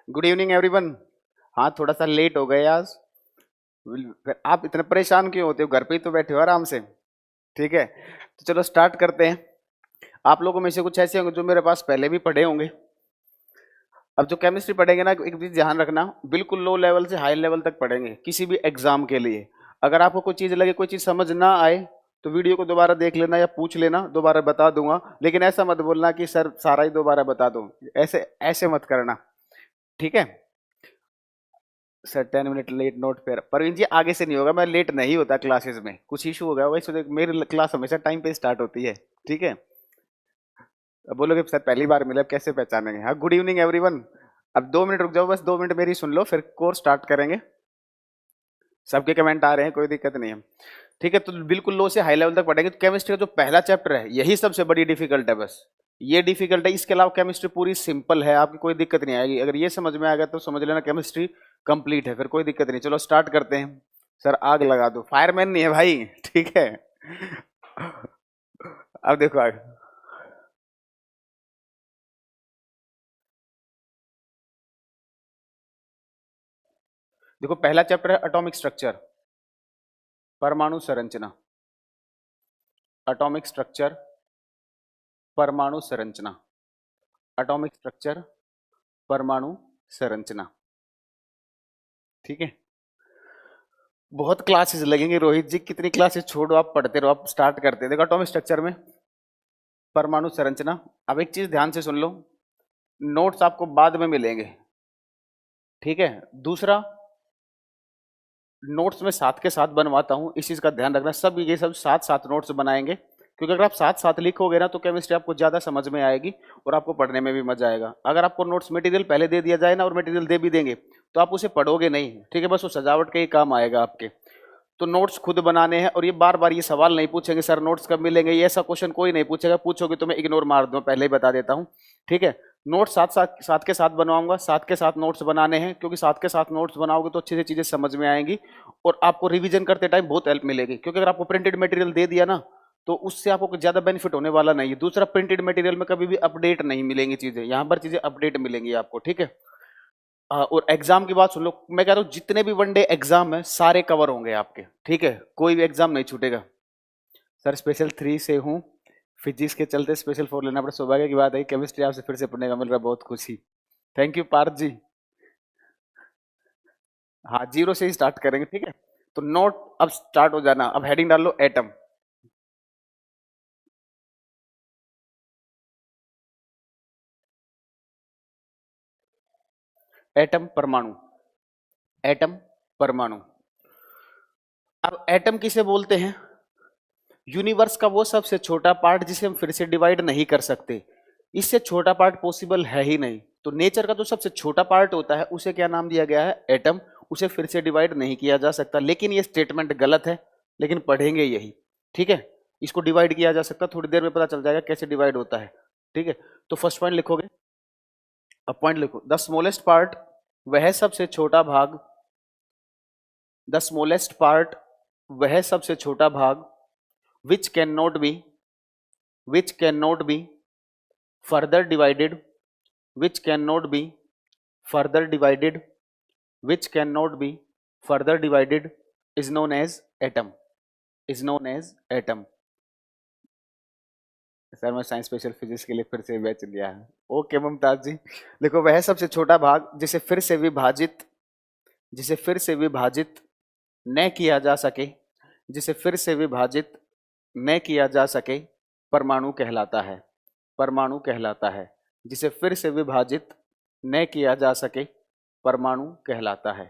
Good evening everyone. हाँ, थोड़ा सा लेट हो गए आज। आप इतने परेशान क्यों होते हो? घर पे ही तो बैठे हो आराम से। ठीक है, तो चलो स्टार्ट करते हैं। आप लोगों में से कुछ ऐसे होंगे जो मेरे पास पहले भी पढ़े होंगे। अब जो केमिस्ट्री पढ़ेंगे ना, एक चीज ध्यान रखना, बिल्कुल लो लेवल से हाई लेवल तक पढ़ेंगे किसी भी एग्जाम के लिए। अगर आपको कोई चीज लगे, कोई चीज समझ ना आए, तो वीडियो को दोबारा देख लेना या पूछ लेना, दोबारा बता दूंगा। लेकिन ऐसा मत बोलना कि सर सारा ही दोबारा बता दो, ऐसे ऐसे मत करना। ठीक है सर, 10 मिनट लेट नोट पर परवीन जी, आगे से नहीं होगा, मैं लेट नहीं होता क्लासेस में, कुछ इशू हो गया होगा इसलिए मेरी क्लास हमेशा टाइम पे स्टार्ट होती है। ठीक है, अब बोलोगे सर पहली बार मिले, अब कैसे पहचानेंगे? हाँ, गुड इवनिंग एवरीवन। अब 2 मिनट रुक जाओ, बस 2 मिनट मेरी सुन लो, फिर कोर्स स्टार्ट करेंगे। सबके कमेंट आ रहे हैं, कोई दिक्कत नहीं है। ठीक है, तो बिल्कुल लो से हाई लेवल तक पढ़ेंगे। तो केमिस्ट्री का जो पहला चैप्टर है, यही सबसे बड़ी डिफिकल्ट है, बस ये डिफिकल्ट है। इसके अलावा केमिस्ट्री पूरी सिंपल है, आपकी कोई दिक्कत नहीं आएगी। अगर ये समझ में आ गया तो समझ लेना केमिस्ट्री कंप्लीट है, फिर कोई दिक्कत नहीं। चलो स्टार्ट करते हैं। सर आग लगा दो, फायरमैन नहीं है भाई। ठीक है, अब देखो आग। देखो, पहला चैप्टर है एटॉमिक स्ट्रक्चर, परमाणु संरचना। एटॉमिक स्ट्रक्चर, परमाणु संरचना। एटॉमिक स्ट्रक्चर, परमाणु संरचना। ठीक है, बहुत क्लासेस लगेंगे रोहित जी, कितनी क्लासेस छोड़ो, आप पढ़ते रहो। आप स्टार्ट करते हैं। देखो एटॉमिक स्ट्रक्चर में परमाणु संरचना। अब एक चीज ध्यान से सुन लो, नोट्स आपको बाद में मिलेंगे। ठीक है, दूसरा, नोट्स में साथ के साथ बनवाता हूं, इस चीज का ध्यान रखना। सब ये सब साथ साथ नोट्स बनाएंगे, क्योंकि अगर आप साथ साथ लिखोगे ना तो केमिस्ट्री आपको ज्यादा समझ में आएगी और आपको पढ़ने में भी मजा आएगा। अगर आपको नोट्स मटेरियल पहले दे दिया जाए ना, और मटेरियल दे भी देंगे, तो आप उसे पढ़ोगे नहीं। ठीक है, बस वो सजावट के ही काम आएगा आपके। तो नोट्स खुद बनाने हैं, और ये बार बार ये सवाल नहीं पूछेंगे सर नोट्स कब मिलेंगे, ये ऐसा क्वेश्चन कोई नहीं पूछेगा। पूछोगे तो मैं इग्नोर मार दूं, पहले ही बता देता हूं। ठीक है, नोट्स साथ साथ साथ के साथ बनवाऊंगा, साथ के साथ नोट्स बनाने हैं, क्योंकि साथ के साथ नोट्स बनाओगे तो अच्छे से चीजें समझ में आएंगी और आपको रिवीजन करते टाइम बहुत हेल्प मिलेगी। क्योंकि अगर आपको प्रिंटेड मटेरियल दे दिया ना, तो उससे आपको ज्यादा बेनिफिट होने वाला नहीं है। दूसरा, प्रिंटेड मटेरियल में कभी भी अपडेट नहीं मिलेंगी चीजें, यहाँ पर चीजें अपडेट मिलेंगी आपको। ठीक है, और एग्जाम की बात सुन लो, मैं कह रहा हूँ जितने भी वनडे एग्जाम है सारे कवर होंगे आपके। ठीक है, कोई भी एग्जाम नहीं छूटेगा। सर स्पेशल 3 से हूँ, फिजिक्स के चलते स्पेशल 4 लेना पड़ा। सौभाग्य की बात है, केमिस्ट्री आपसे फिर से पढ़ने का मिल रहा है, बहुत खुशी। थैंक यू पार्थ जी। हाँ, जीरो से ही स्टार्ट करेंगे। ठीक है, तो नोट अब स्टार्ट हो जाना। अब हेडिंग डाल लो, एटम। एटम परमाणु, एटम परमाणु। अब एटम किसे बोलते हैं? यूनिवर्स का वो सबसे छोटा पार्ट जिसे हम फिर से डिवाइड नहीं कर सकते। इससे छोटा पार्ट पॉसिबल है ही नहीं। तो नेचर का जो सबसे छोटा पार्ट होता है उसे क्या नाम दिया गया है? एटम। उसे फिर से डिवाइड नहीं किया जा सकता। लेकिन ये स्टेटमेंट गलत है, लेकिन पढ़ेंगे यही। ठीक है, इसको डिवाइड किया जा सकता, थोड़ी देर में पता चल जाएगा कैसे डिवाइड होता है। ठीक है, तो फर्स्ट पॉइंट लिखोगे। अब पॉइंट लिखो, द स्मॉलेस्ट पार्ट, वह सबसे छोटा भाग। द स्मॉलेस्ट पार्ट, वह सबसे छोटा भाग, which cannot be, which cannot be further divided, which cannot be further divided, which cannot be further divided, is known as atom, is known as atom। Sir मैं science special physics के लिए फिर से batch लिया है। Okay Mumtaz जी, देखो वह सबसे छोटा भाग जिसे फिर से विभाजित, जिसे फिर से विभाजित न किया जा सके, जिसे फिर से विभाजित न किया जा सके, परमाणु कहलाता है। परमाणु कहलाता है। जिसे फिर से विभाजित न किया जा सके, परमाणु कहलाता है।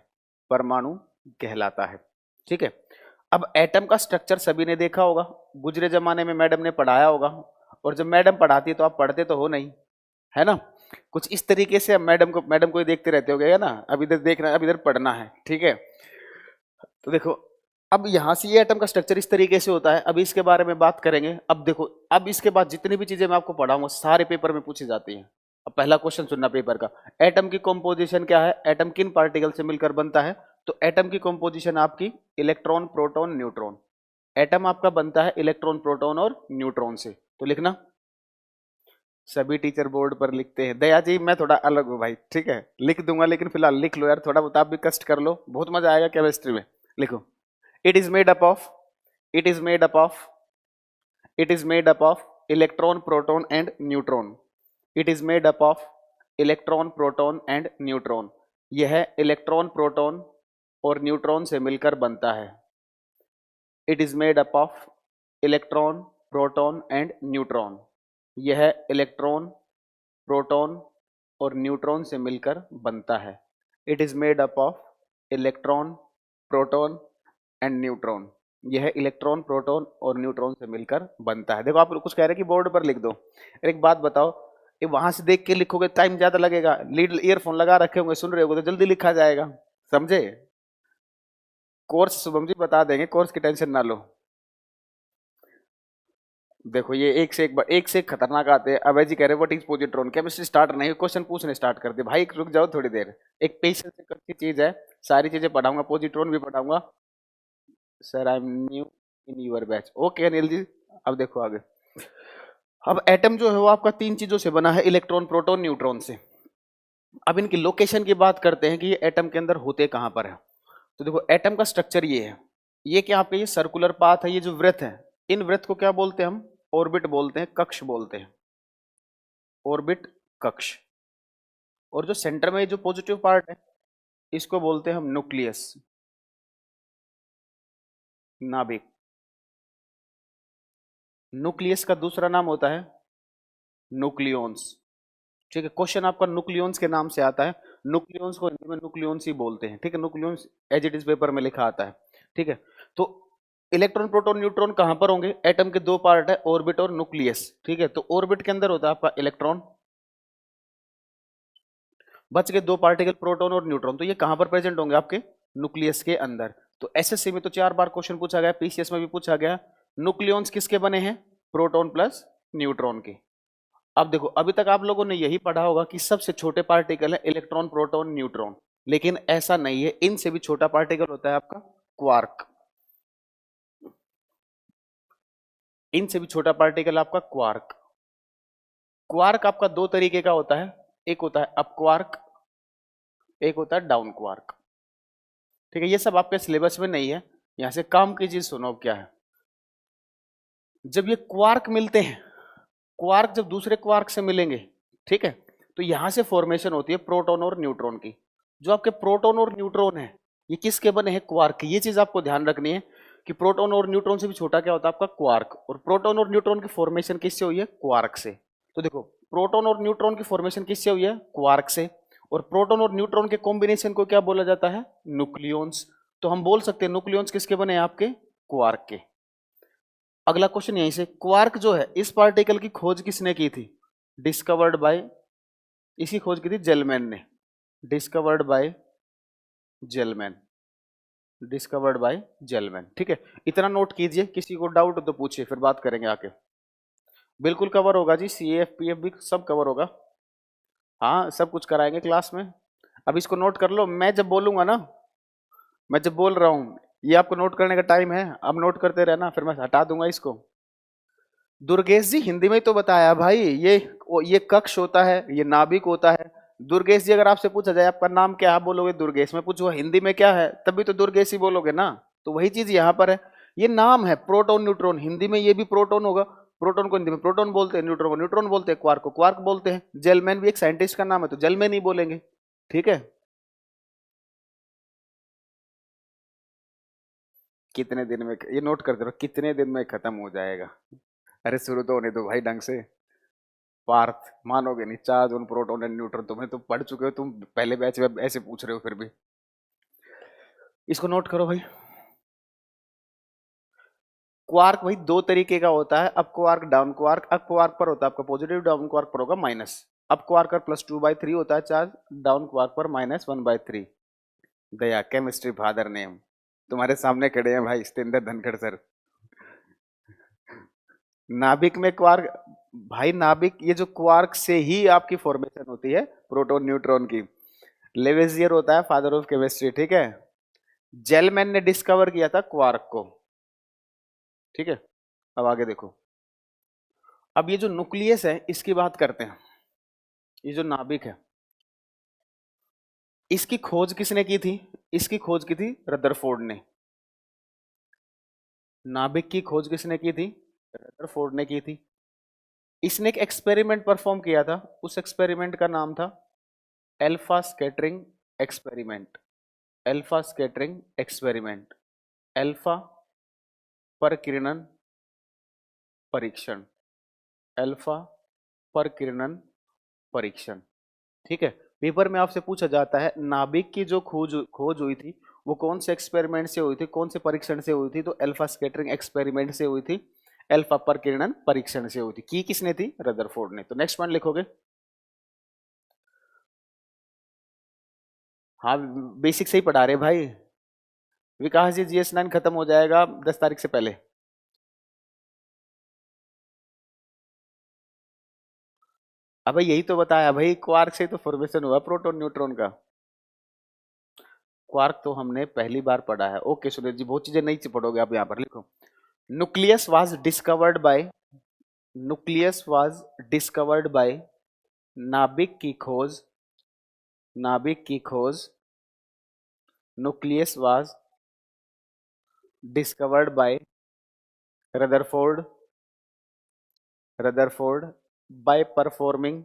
परमाणु कहलाता है। ठीक है, अब एटम का स्ट्रक्चर सभी ने देखा होगा, गुजरे जमाने में मैडम ने पढ़ाया होगा। और जब मैडम पढ़ाती है तो आप पढ़ते तो हो नहीं, है ना? कुछ इस तरीके से मैडम को ही देखते रहते हो, ना अब इधर देखना, अब इधर पढ़ना है। ठीक है, तो देखो, अब यहां से ये एटम का स्ट्रक्चर इस तरीके से होता है। अब इसके बारे में बात करेंगे। अब देखो, अब इसके बाद जितनी भी चीजें मैं आपको पढ़ाऊंगा सारे पेपर में पूछी जाती हैं। अब पहला क्वेश्चन सुनना पेपर का, एटम की कॉम्पोजिशन क्या है? एटम किन पार्टिकल से मिलकर बनता है? तो एटम की कॉम्पोजिशन आपकी इलेक्ट्रॉन, प्रोटॉन, न्यूट्रॉन। एटम आपका बनता है इलेक्ट्रॉन, प्रोटॉन और न्यूट्रॉन से। तो लिखना, सभी टीचर बोर्ड पर लिखते हैं। दया जी मैं थोड़ा अलग हूँ भाई, ठीक है, लिख दूंगा, लेकिन फिलहाल लिख लो यार, थोड़ा बहुत आप भी कष्ट कर लो, बहुत मजा आएगा केमिस्ट्री में। लिखो, it is made up of, it is made up of, it is made up of electron, proton and neutron. It is made up of electron, proton and neutron. यह इलेक्ट्रॉन, प्रोटॉन और neutron से मिलकर बनता है। It is made up of electron, proton and neutron. यह electron, proton और neutron से मिलकर बनता है। It is made up of electron, proton and neutron. यह इलेक्ट्रॉन, प्रोटॉन और न्यूट्रॉन से मिलकर बनता है। देखो आप कुछ कह रहे हैं कि बोर्ड पर लिख दो, एक बात बताओ, ये वहां से देख के लिखोगे टाइम ज्यादा लगेगा, लीड ईयरफोन लगा रखे होंगे, सुन रहे होगे तो जल्दी लिखा जाएगा, समझे। कोर्स शुभम जी बता देंगे, कोर्स की टेंशन ना लो। देखो ये एक से एक खतरनाक आते हैं। अभय जी कह रहे हैं what is positron, chemistry start नहीं, क्वेश्चन पूछने स्टार्ट कर दे भाई, रुक जाओ थोड़ी देर, एक पेशेंस से करती चीज है, सारी चीजें पढ़ाऊंगा, पॉजिट्रॉन भी पढ़ाऊंगा। Sir I am new in your batch, okay Anil ji. अब देखो आगे, अब एटम जो है वो आपका तीन चीजों से बना है, इलेक्ट्रॉन, प्रोटॉन, न्यूट्रॉन से। अब इनकी लोकेशन की बात करते हैं कि ये एटम के अंदर होते कहां पर है। तो देखो एटम का स्ट्रक्चर ये है, ये क्या आपका ये सर्कुलर पाथ है, ये जो वृत्त है, इन वृत्त को क्या बोलते हैं हम, ऑर्बिट बोलते हैं, कक्ष बोलते हैं, ऑर्बिट, कक्ष। और जो सेंटर में जो पॉजिटिव पार्ट है इसको बोलते हैं हम न्यूक्लियस, नाभिक। न्यूक्लियस का दूसरा नाम होता है न्यूक्लियॉन्स, ठीक है, क्वेश्चन आपका न्यूक्लियॉन्स के नाम से आता है। न्यूक्लियॉन्स को हिंदी में न्यूक्लियॉन्स ही बोलते हैं, ठीक है, nucleons as it is paper में लिखा आता है, ठीक है। तो इलेक्ट्रॉन, प्रोटॉन, न्यूट्रॉन कहां पर होंगे, एटम के दो पार्ट है, ऑर्बिट और न्यूक्लियस, ठीक है। तो ऑर्बिट के अंदर होता है आपका इलेक्ट्रॉन, बच गए दो पार्टिकल प्रोटॉन और न्यूट्रॉन, तो ये कहां पर प्रेजेंट होंगे आपके न्यूक्लियस के अंदर। तो एसएससी में तो 4 बार क्वेश्चन पूछा गया, पीसीएस में भी पूछा गया, न्यूक्लियॉन्स किसके बने हैं, प्रोटॉन प्लस न्यूट्रॉन के। अब देखो अभी तक आप लोगों ने यही पढ़ा होगा कि सबसे छोटे पार्टिकल है इलेक्ट्रॉन, प्रोटॉन, न्यूट्रॉन, लेकिन ऐसा नहीं है, इनसे भी छोटा पार्टिकल होता है आपका क्वार्क, इनसे भी छोटा पार्टिकल आपका क्वार्क। क्वार्क आपका दो तरीके का होता है, एक होता है अप क्वार्क, एक होता है डाउन क्वार्क, ठीक है। ये सब आपके सिलेबस में नहीं है, यहां से काम की चीज सुनो अब क्या है। जब ये क्वार्क मिलते हैं, क्वार्क जब दूसरे क्वार्क से मिलेंगे, ठीक है, तो यहां से फॉर्मेशन होती है प्रोटॉन और न्यूट्रॉन की। जो आपके प्रोटॉन और न्यूट्रॉन है ये किसके बने हैं, क्वार्क की। ये चीज आपको ध्यान रखनी है कि प्रोटॉन और न्यूट्रॉन से भी छोटा क्या होता है आपका क्वार्क, और प्रोटॉन और न्यूट्रॉन की फॉर्मेशन किससे हुई है, क्वार्क से। तो देखो प्रोटॉन और न्यूट्रॉन की फॉर्मेशन किससे हुई है, क्वार्क से, और प्रोटॉन और न्यूट्रॉन के कॉम्बिनेशन को क्या बोला जाता है, न्यूक्लियॉन्स। तो हम बोल सकते हैं न्यूक्लियॉन्स किसके बने हैं आपके, क्वार्क के। अगला क्वेश्चन यहीं से, क्वार्क जो है इस पार्टिकल की खोज किसने की थी, डिस्कवर्ड बाय, इसकी खोज की थी जेलमैन ने, discovered by Gell-Mann, discovered by Gell-Mann, ठीक है। इतना नोट कीजिए, किसी को डाउट हो तो पूछिए, फिर बात करेंगे आके। बिल्कुल कवर होगा जी, सीएफ पीएफ भी सब कवर होगा, हाँ सब कुछ कराएंगे क्लास में। अब इसको नोट कर लो, मैं जब बोलूंगा ना, मैं जब बोल रहा हूं, ये आपको नोट करने का टाइम है, अब नोट करते रहना, फिर मैं हटा दूंगा इसको। दुर्गेश जी हिंदी में ही तो बताया भाई, ये कक्ष होता है, ये नाभिक होता है। दुर्गेश जी अगर आपसे पूछा जाए आपका नाम क्या है, आप बोलोगे दुर्गेश, मैं पूछूंगा हिंदी में क्या है, तभी तो दुर्गेश ही बोलोगे ना। तो वही चीज यहाँ पर है, ये नाम है प्रोटॉन, न्यूट्रॉन, हिंदी में ये भी प्रोटॉन होगा, प्रोटॉन को हिंदी में प्रोटॉन बोलते हैं, न्यूट्रॉन को न्यूट्रॉन बोलते हैं, क्वार्क को क्वार्क बोलते हैं। जेलमैन भी एक साइंटिस्ट का नाम है, तो जेलमैन ही बोलेंगे, ठीक है। कितने दिन में, ये नोट करते रहो, कितने दिन में खत्म हो जाएगा। अरे शुरू तो होने दो भाई ढंग से। पार्थ मानोगे नहीं, charge on proton and neutron, तुम्हें तो पढ़ चुके हो तुम, पहले बैच में ऐसे पूछ रहे हो फिर भी। इसको नोट करो भाई, क्वार्क भाई दो तरीके का होता है, up quark, down quark. Up quark पर होता है आपका पॉजिटिव, डाउन क्वार्क पर होगा माइनस। अप क्वार्क पर +2/3 होता है चार्ज, डाउन क्वार्क पर -1/3। दया केमिस्ट्री फादर नेम, तुम्हारे सामने खड़े हैं भाई सतेंद्र धनखड़ सर। नाभिक में क्वार्क, भाई नाभिक, ये जो क्वार्क से ही आपकी फॉर्मेशन होती है प्रोटॉन न्यूट्रॉन की। लेवेजियर होता है फादर ऑफ केमिस्ट्री, ठीक है। जेलमैन ने डिस्कवर किया था क्वार्क को, ठीक है। अब आगे देखो, अब ये जो न्यूक्लियस है इसकी बात करते हैं। ये जो नाभिक है इसकी खोज किसने की थी? इसकी खोज की थी रदरफोर्ड ने। नाभिक की खोज किसने की थी? रदरफोर्ड ने की थी। इसने एक एक्सपेरिमेंट परफॉर्म किया था, उस एक्सपेरिमेंट का नाम था alpha scattering experiment. Alpha scattering experiment, alpha परकिरणन परीक्षण, एल्फा परकिरणन परीक्षण। ठीक है, पेपर में आपसे पूछा जाता है नाभिक की जो खोज खोज हुई थी वो कौन से एक्सपेरिमेंट से हुई थी, कौन से परीक्षण से हुई थी? तो अल्फा स्कैटरिंग एक्सपेरिमेंट से हुई थी, अल्फा परकिरणन परीक्षण से हुई थी। की किसने थी? रदरफोर्ड ने। तो नेक्स्ट पॉइंट लिखोगे। हाँ, बेसिक से ही पढ़ा रहे भाई। विकास जी GS9 खत्म हो जाएगा 10 तारीख से पहले। अबे यही तो बताया भाई, क्वार्क से तो फॉर्मेशन हुआ प्रोटॉन न्यूट्रॉन का। क्वार्क तो हमने पहली बार पढ़ा है। ओके सुरेश जी, बहुत चीजें नहीं पढ़ोगे आप, यहाँ पर लिखो। Nucleus was discovered bye, nucleus was discovered bye, नाभिक की खोज, नाभिक की खोज, nucleus was discovered by Rutherford, Rutherford by performing,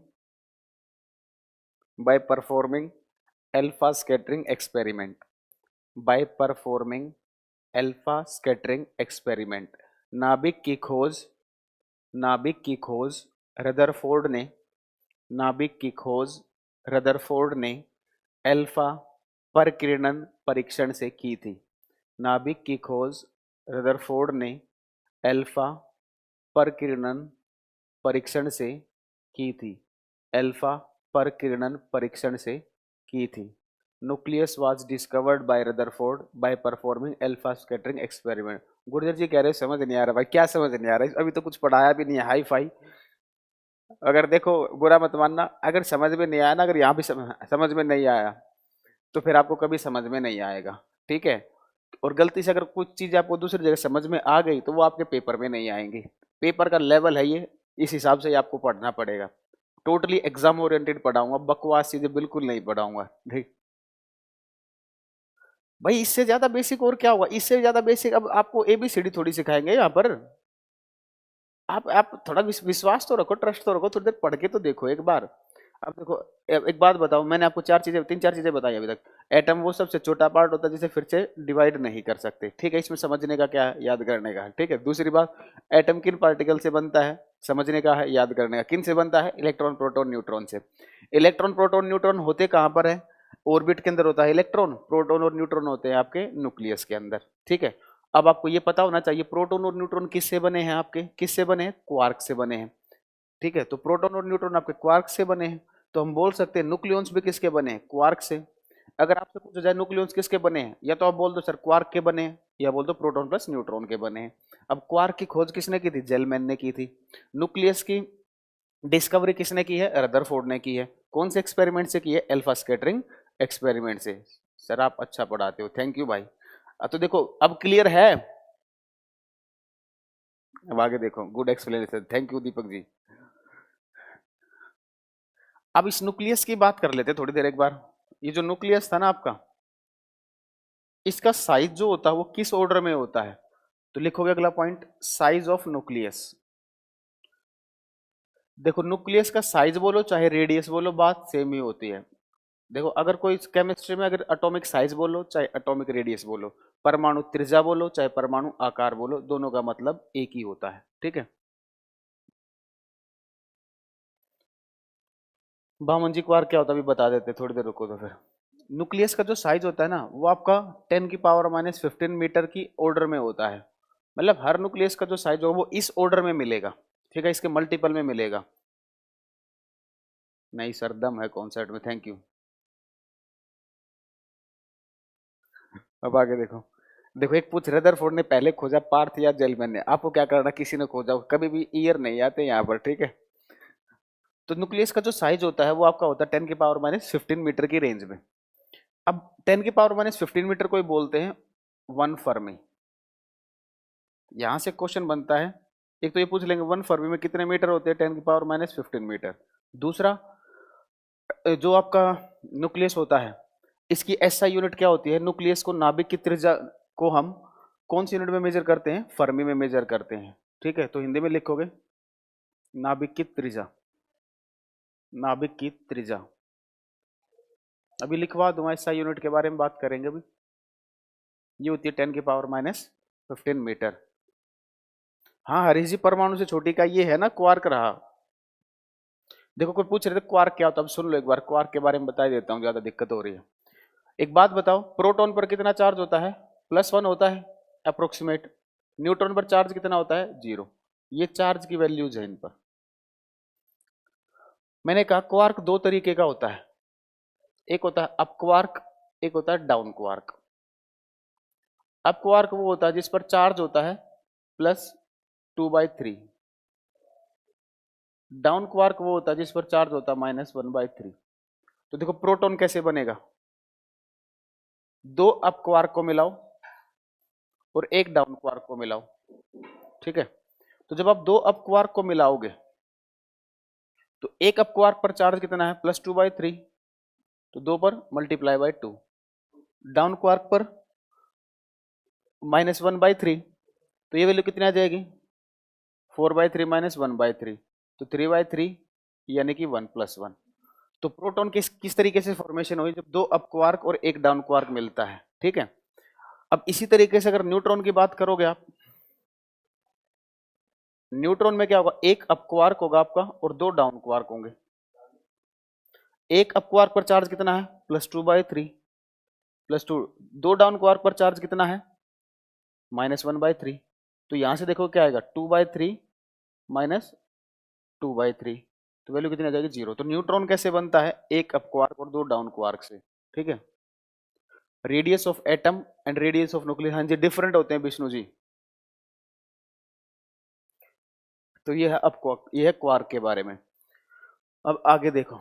bye performing alpha scattering experiment, bye performing alpha scattering experiment. नाभिक की खोज, नाभिक की खोज रदरफोर्ड ने, नाभिक की खोज रदरफोर्ड ने अल्फा परकिरणन परीक्षण से की थी। नाभिक की खोज रदरफोर्ड ने अल्फा परकिरणन परीक्षण से की थी, अल्फा परकिरणन परीक्षण से की थी। Nucleus was discovered by Rutherford by performing alpha scattering experiment. Gurjar ji कह रहे समझ नहीं आ रहा भाई। क्या समझ नहीं आ रहा है? अभी तो कुछ पढ़ाया भी नहीं है, हाई फाई। अगर देखो, बुरा मत मानना, अगर समझ में नहीं आया ना, अगर यहाँ भी समझ में नहीं आया तो फिर आपको कभी समझ में नहीं आएगा। ठीक है, और गलती से अगर कुछ चीज आपको दूसरी जगह समझ में आ गई तो वो आपके पेपर में नहीं आएंगी। पेपर का लेवल है ये, इस हिसाब से आपको पढ़ना पड़ेगा। टोटली एग्जाम ओरिएंटेड पढ़ाऊंगा, बकवास चीजें बिल्कुल नहीं पढ़ाऊंगा। ठीक भाई, इससे ज्यादा बेसिक और क्या होगा? इससे ज्यादा बेसिक अब आपको ABCD थोड़ी सिखाएंगे यहाँ पर। आप थोड़ा विश्वास तो रखो, ट्रस्ट तो रखो, थोड़ी देर पढ़ के तो देखो एक बार। अब देखो, एक बात बताओ, मैंने आपको तीन चार चीजें बताई अभी तक। एटम वो सबसे छोटा पार्ट होता है जिसे फिर से डिवाइड नहीं कर सकते। ठीक है, इसमें समझने का क्या है? याद करने का है। ठीक है, दूसरी बात, एटम किन पार्टिकल से बनता है? समझने का है, याद करने का। किन से बनता है? इलेक्ट्रॉन प्रोटॉन न्यूट्रॉन से। इलेक्ट्रॉन प्रोटॉन न्यूट्रॉन होते कहाँ पर है? ऑर्बिट के अंदर होता है इलेक्ट्रॉन, प्रोटॉन और न्यूट्रॉन होते हैं आपके न्यूक्लियस के अंदर। ठीक है, अब आपको ये पता होना चाहिए प्रोटॉन और न्यूट्रॉन किससे बने हैं? आपके किससे बने हैं? क्वार्क से बने हैं। ठीक है, तो प्रोटॉन और न्यूट्रॉन आपके क्वार्क से बने हैं। तो हम बोल सकते हैं न्यूक्लियॉन्स भी किसके बने हैं? क्वार्क से। अगर आपसे पूछा जाए न्यूक्लियॉन्स किसके बने हैं, या तो आप बोल दो सर क्वार्क के बने हैं, या बोल दो प्रोटॉन प्लस न्यूट्रॉन के बने हैं। अब क्वार्क की खोज किसने की थी? जेलमैन ने की थी। न्यूक्लियस की डिस्कवरी किसने की है? रदरफोर्ड ने की है। कौन से एक्सपेरिमेंट से की है? अल्फा स्कैटरिंग एक्सपेरिमेंट से। सर आप अच्छा पढ़ाते हो, थैंक यू भाई। तो देखो अब क्लियर है। अब आगे देखो, good explanation, thank you Deepak ji. अब इस न्यूक्लियस की बात कर लेते थोड़ी देर एक बार। ये जो न्यूक्लियस था ना आपका, इसका साइज जो होता है वो किस ऑर्डर में होता है? तो लिखोगे अगला पॉइंट, साइज ऑफ न्यूक्लियस। देखो न्यूक्लियस का साइज बोलो चाहे रेडियस बोलो, बात सेम ही होती है। देखो अगर कोई केमिस्ट्री में अगर एटॉमिक साइज बोलो चाहे एटॉमिक रेडियस बोलो, परमाणु त्रिज्या बोलो चाहे परमाणु आकार बोलो, दोनों का मतलब एक ही होता है। ठीक है, बामन जी क्वार्क क्या होता है अभी बता देते, थोड़ी देर रुको तो फिर। न्यूक्लियस का जो साइज होता है ना वो आपका 10⁻⁻15 मीटर की ऑर्डर में होता है। मतलब हर न्यूक्लियस का जो साइज होगा वो इस ऑर्डर में मिलेगा। ठीक है, इसके मल्टीपल में मिलेगा। नहीं सर, दम है कॉन्सेप्ट में, थैंक यू। अब आगे देखो। देखो एक पूछ, रदरफोर्ड ने पहले खोजा पार्थ या जेलमैन ने? आपको क्या करना, किसी ने खोजा, कभी भी ईयर नहीं आते यहाँ पर। ठीक है, तो न्यूक्लियस का जो साइज होता है वो आपका होता है 10⁻⁻15 मीटर की रेंज में। अब 10⁻⁻15 मीटर को ही बोलते हैं 1 फर्मी। यहां से क्वेश्चन बनता है एक तो ये पूछ लेंगे 1 फर्मी में कितने मीटर होते हैं, 10⁻⁻15 मीटर। दूसरा, जो आपका न्यूक्लियस होता है इसकी एसआई यूनिट क्या होती है, न्यूक्लियस को, नाभिक की त्रिज्या को हम कौन सी यूनिट में मेजर करते हैं, फर्मी में मेजर करते हैं। ठीक है, तो हिंदी में लिखोगे नाभिक की त्रिज्या, नाभिक की त्रिज्या। अभी लिखवा दूंगा, एसआई यूनिट के बारे में बात करेंगे अभी। ये होती है 10⁻⁻15 मीटर। हाँ हरीश जी, परमाणु से छोटी का ये है ना क्वार्क रहा। देखो कोई पूछ रहे थे क्वार्क क्या होता है, अब सुन लो एक बार, क्वार्क के बारे में बता देता हूँ, ज्यादा दिक्कत हो रही है। एक बात बताओ, प्रोटॉन पर कितना चार्ज होता है, +1 होता है अप्रोक्सीमेट। न्यूट्रॉन पर चार्ज कितना होता है, 0। ये चार्ज की वैल्यूज है इन पर। मैंने कहा क्वार्क दो तरीके का होता है, एक होता है अप क्वार्क, एक होता है डाउन क्वार्क। अप क्वार्क वो होता है जिस पर चार्ज होता है +2/3। डाउन क्वार्क वो होता है जिस पर चार्ज होता है -1/3। तो देखो प्रोटॉन कैसे बनेगा, दो अप क्वार्क को मिलाओ और एक डाउन क्वार्क को मिलाओ। ठीक है, तो जब आप दो अप क्वार्क को मिलाओगे तो एक अप क्वार्क पर चार्ज कितना है, +2/3, तो 2 पर ×2। डाउन क्वार्क पर -1/3, तो ये वैल्यू कितनी आ जाएगी, 4/3 - 1/3, तो 3/3 यानी कि 1+1। तो प्रोटॉन किस तरीके से फॉर्मेशन हुई, जब दो अप क्वार्क और एक डाउन क्वार्क मिलता है। ठीक है, अब इसी तरीके से अगर न्यूट्रॉन की बात करोगे आप, न्यूट्रॉन में क्या होगा, एक अप क्वार्क होगा आपका और दो डाउन क्वार्क होंगे। एक अप क्वार्क पर चार्ज कितना है, +2/3 +2, दो डाउन क्वार्क पर चार्ज कितना है, -1/3। तो यहां से देखो क्या आएगा, 2/3 -2/3, तो वैल्यू कितनी आ जाएगी, 0। तो न्यूट्रॉन कैसे बनता है, एक अप क्वार्क और दो डाउन क्वार्क से। ठीक है, radius of atom and radius of nucleus, हाँ जी डिफरेंट होते हैं विष्णु जी। तो ये है अप क्वार्क, ये है क्वार्क के बारे में। अब आगे देखो,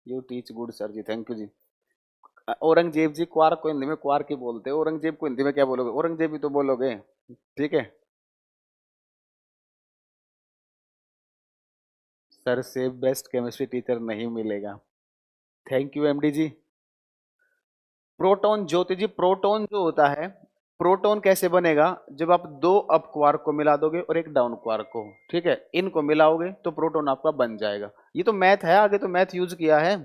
you teach good sir ji, thank you ji. Aurangzeb ji quark को हिंदी में क्वार्क ही बोलते हैं, औरंगजेब को हिंदी में क्या बोलोगे, औरंगजेब ही तो बोलोगे। ठीक है, सर से बेस्ट केमिस्ट्री टीचर नहीं मिलेगा। Thank you MD ji. Proton, Jyoti ji proton जो होता है, प्रोटॉन कैसे बनेगा, जब आप दो अप क्वार्क को मिला दोगे और एक डाउन क्वार्क को, ठीक है, इनको मिलाओगे तो प्रोटॉन आपका बन जाएगा। ये तो मैथ है, आगे तो मैथ यूज किया है,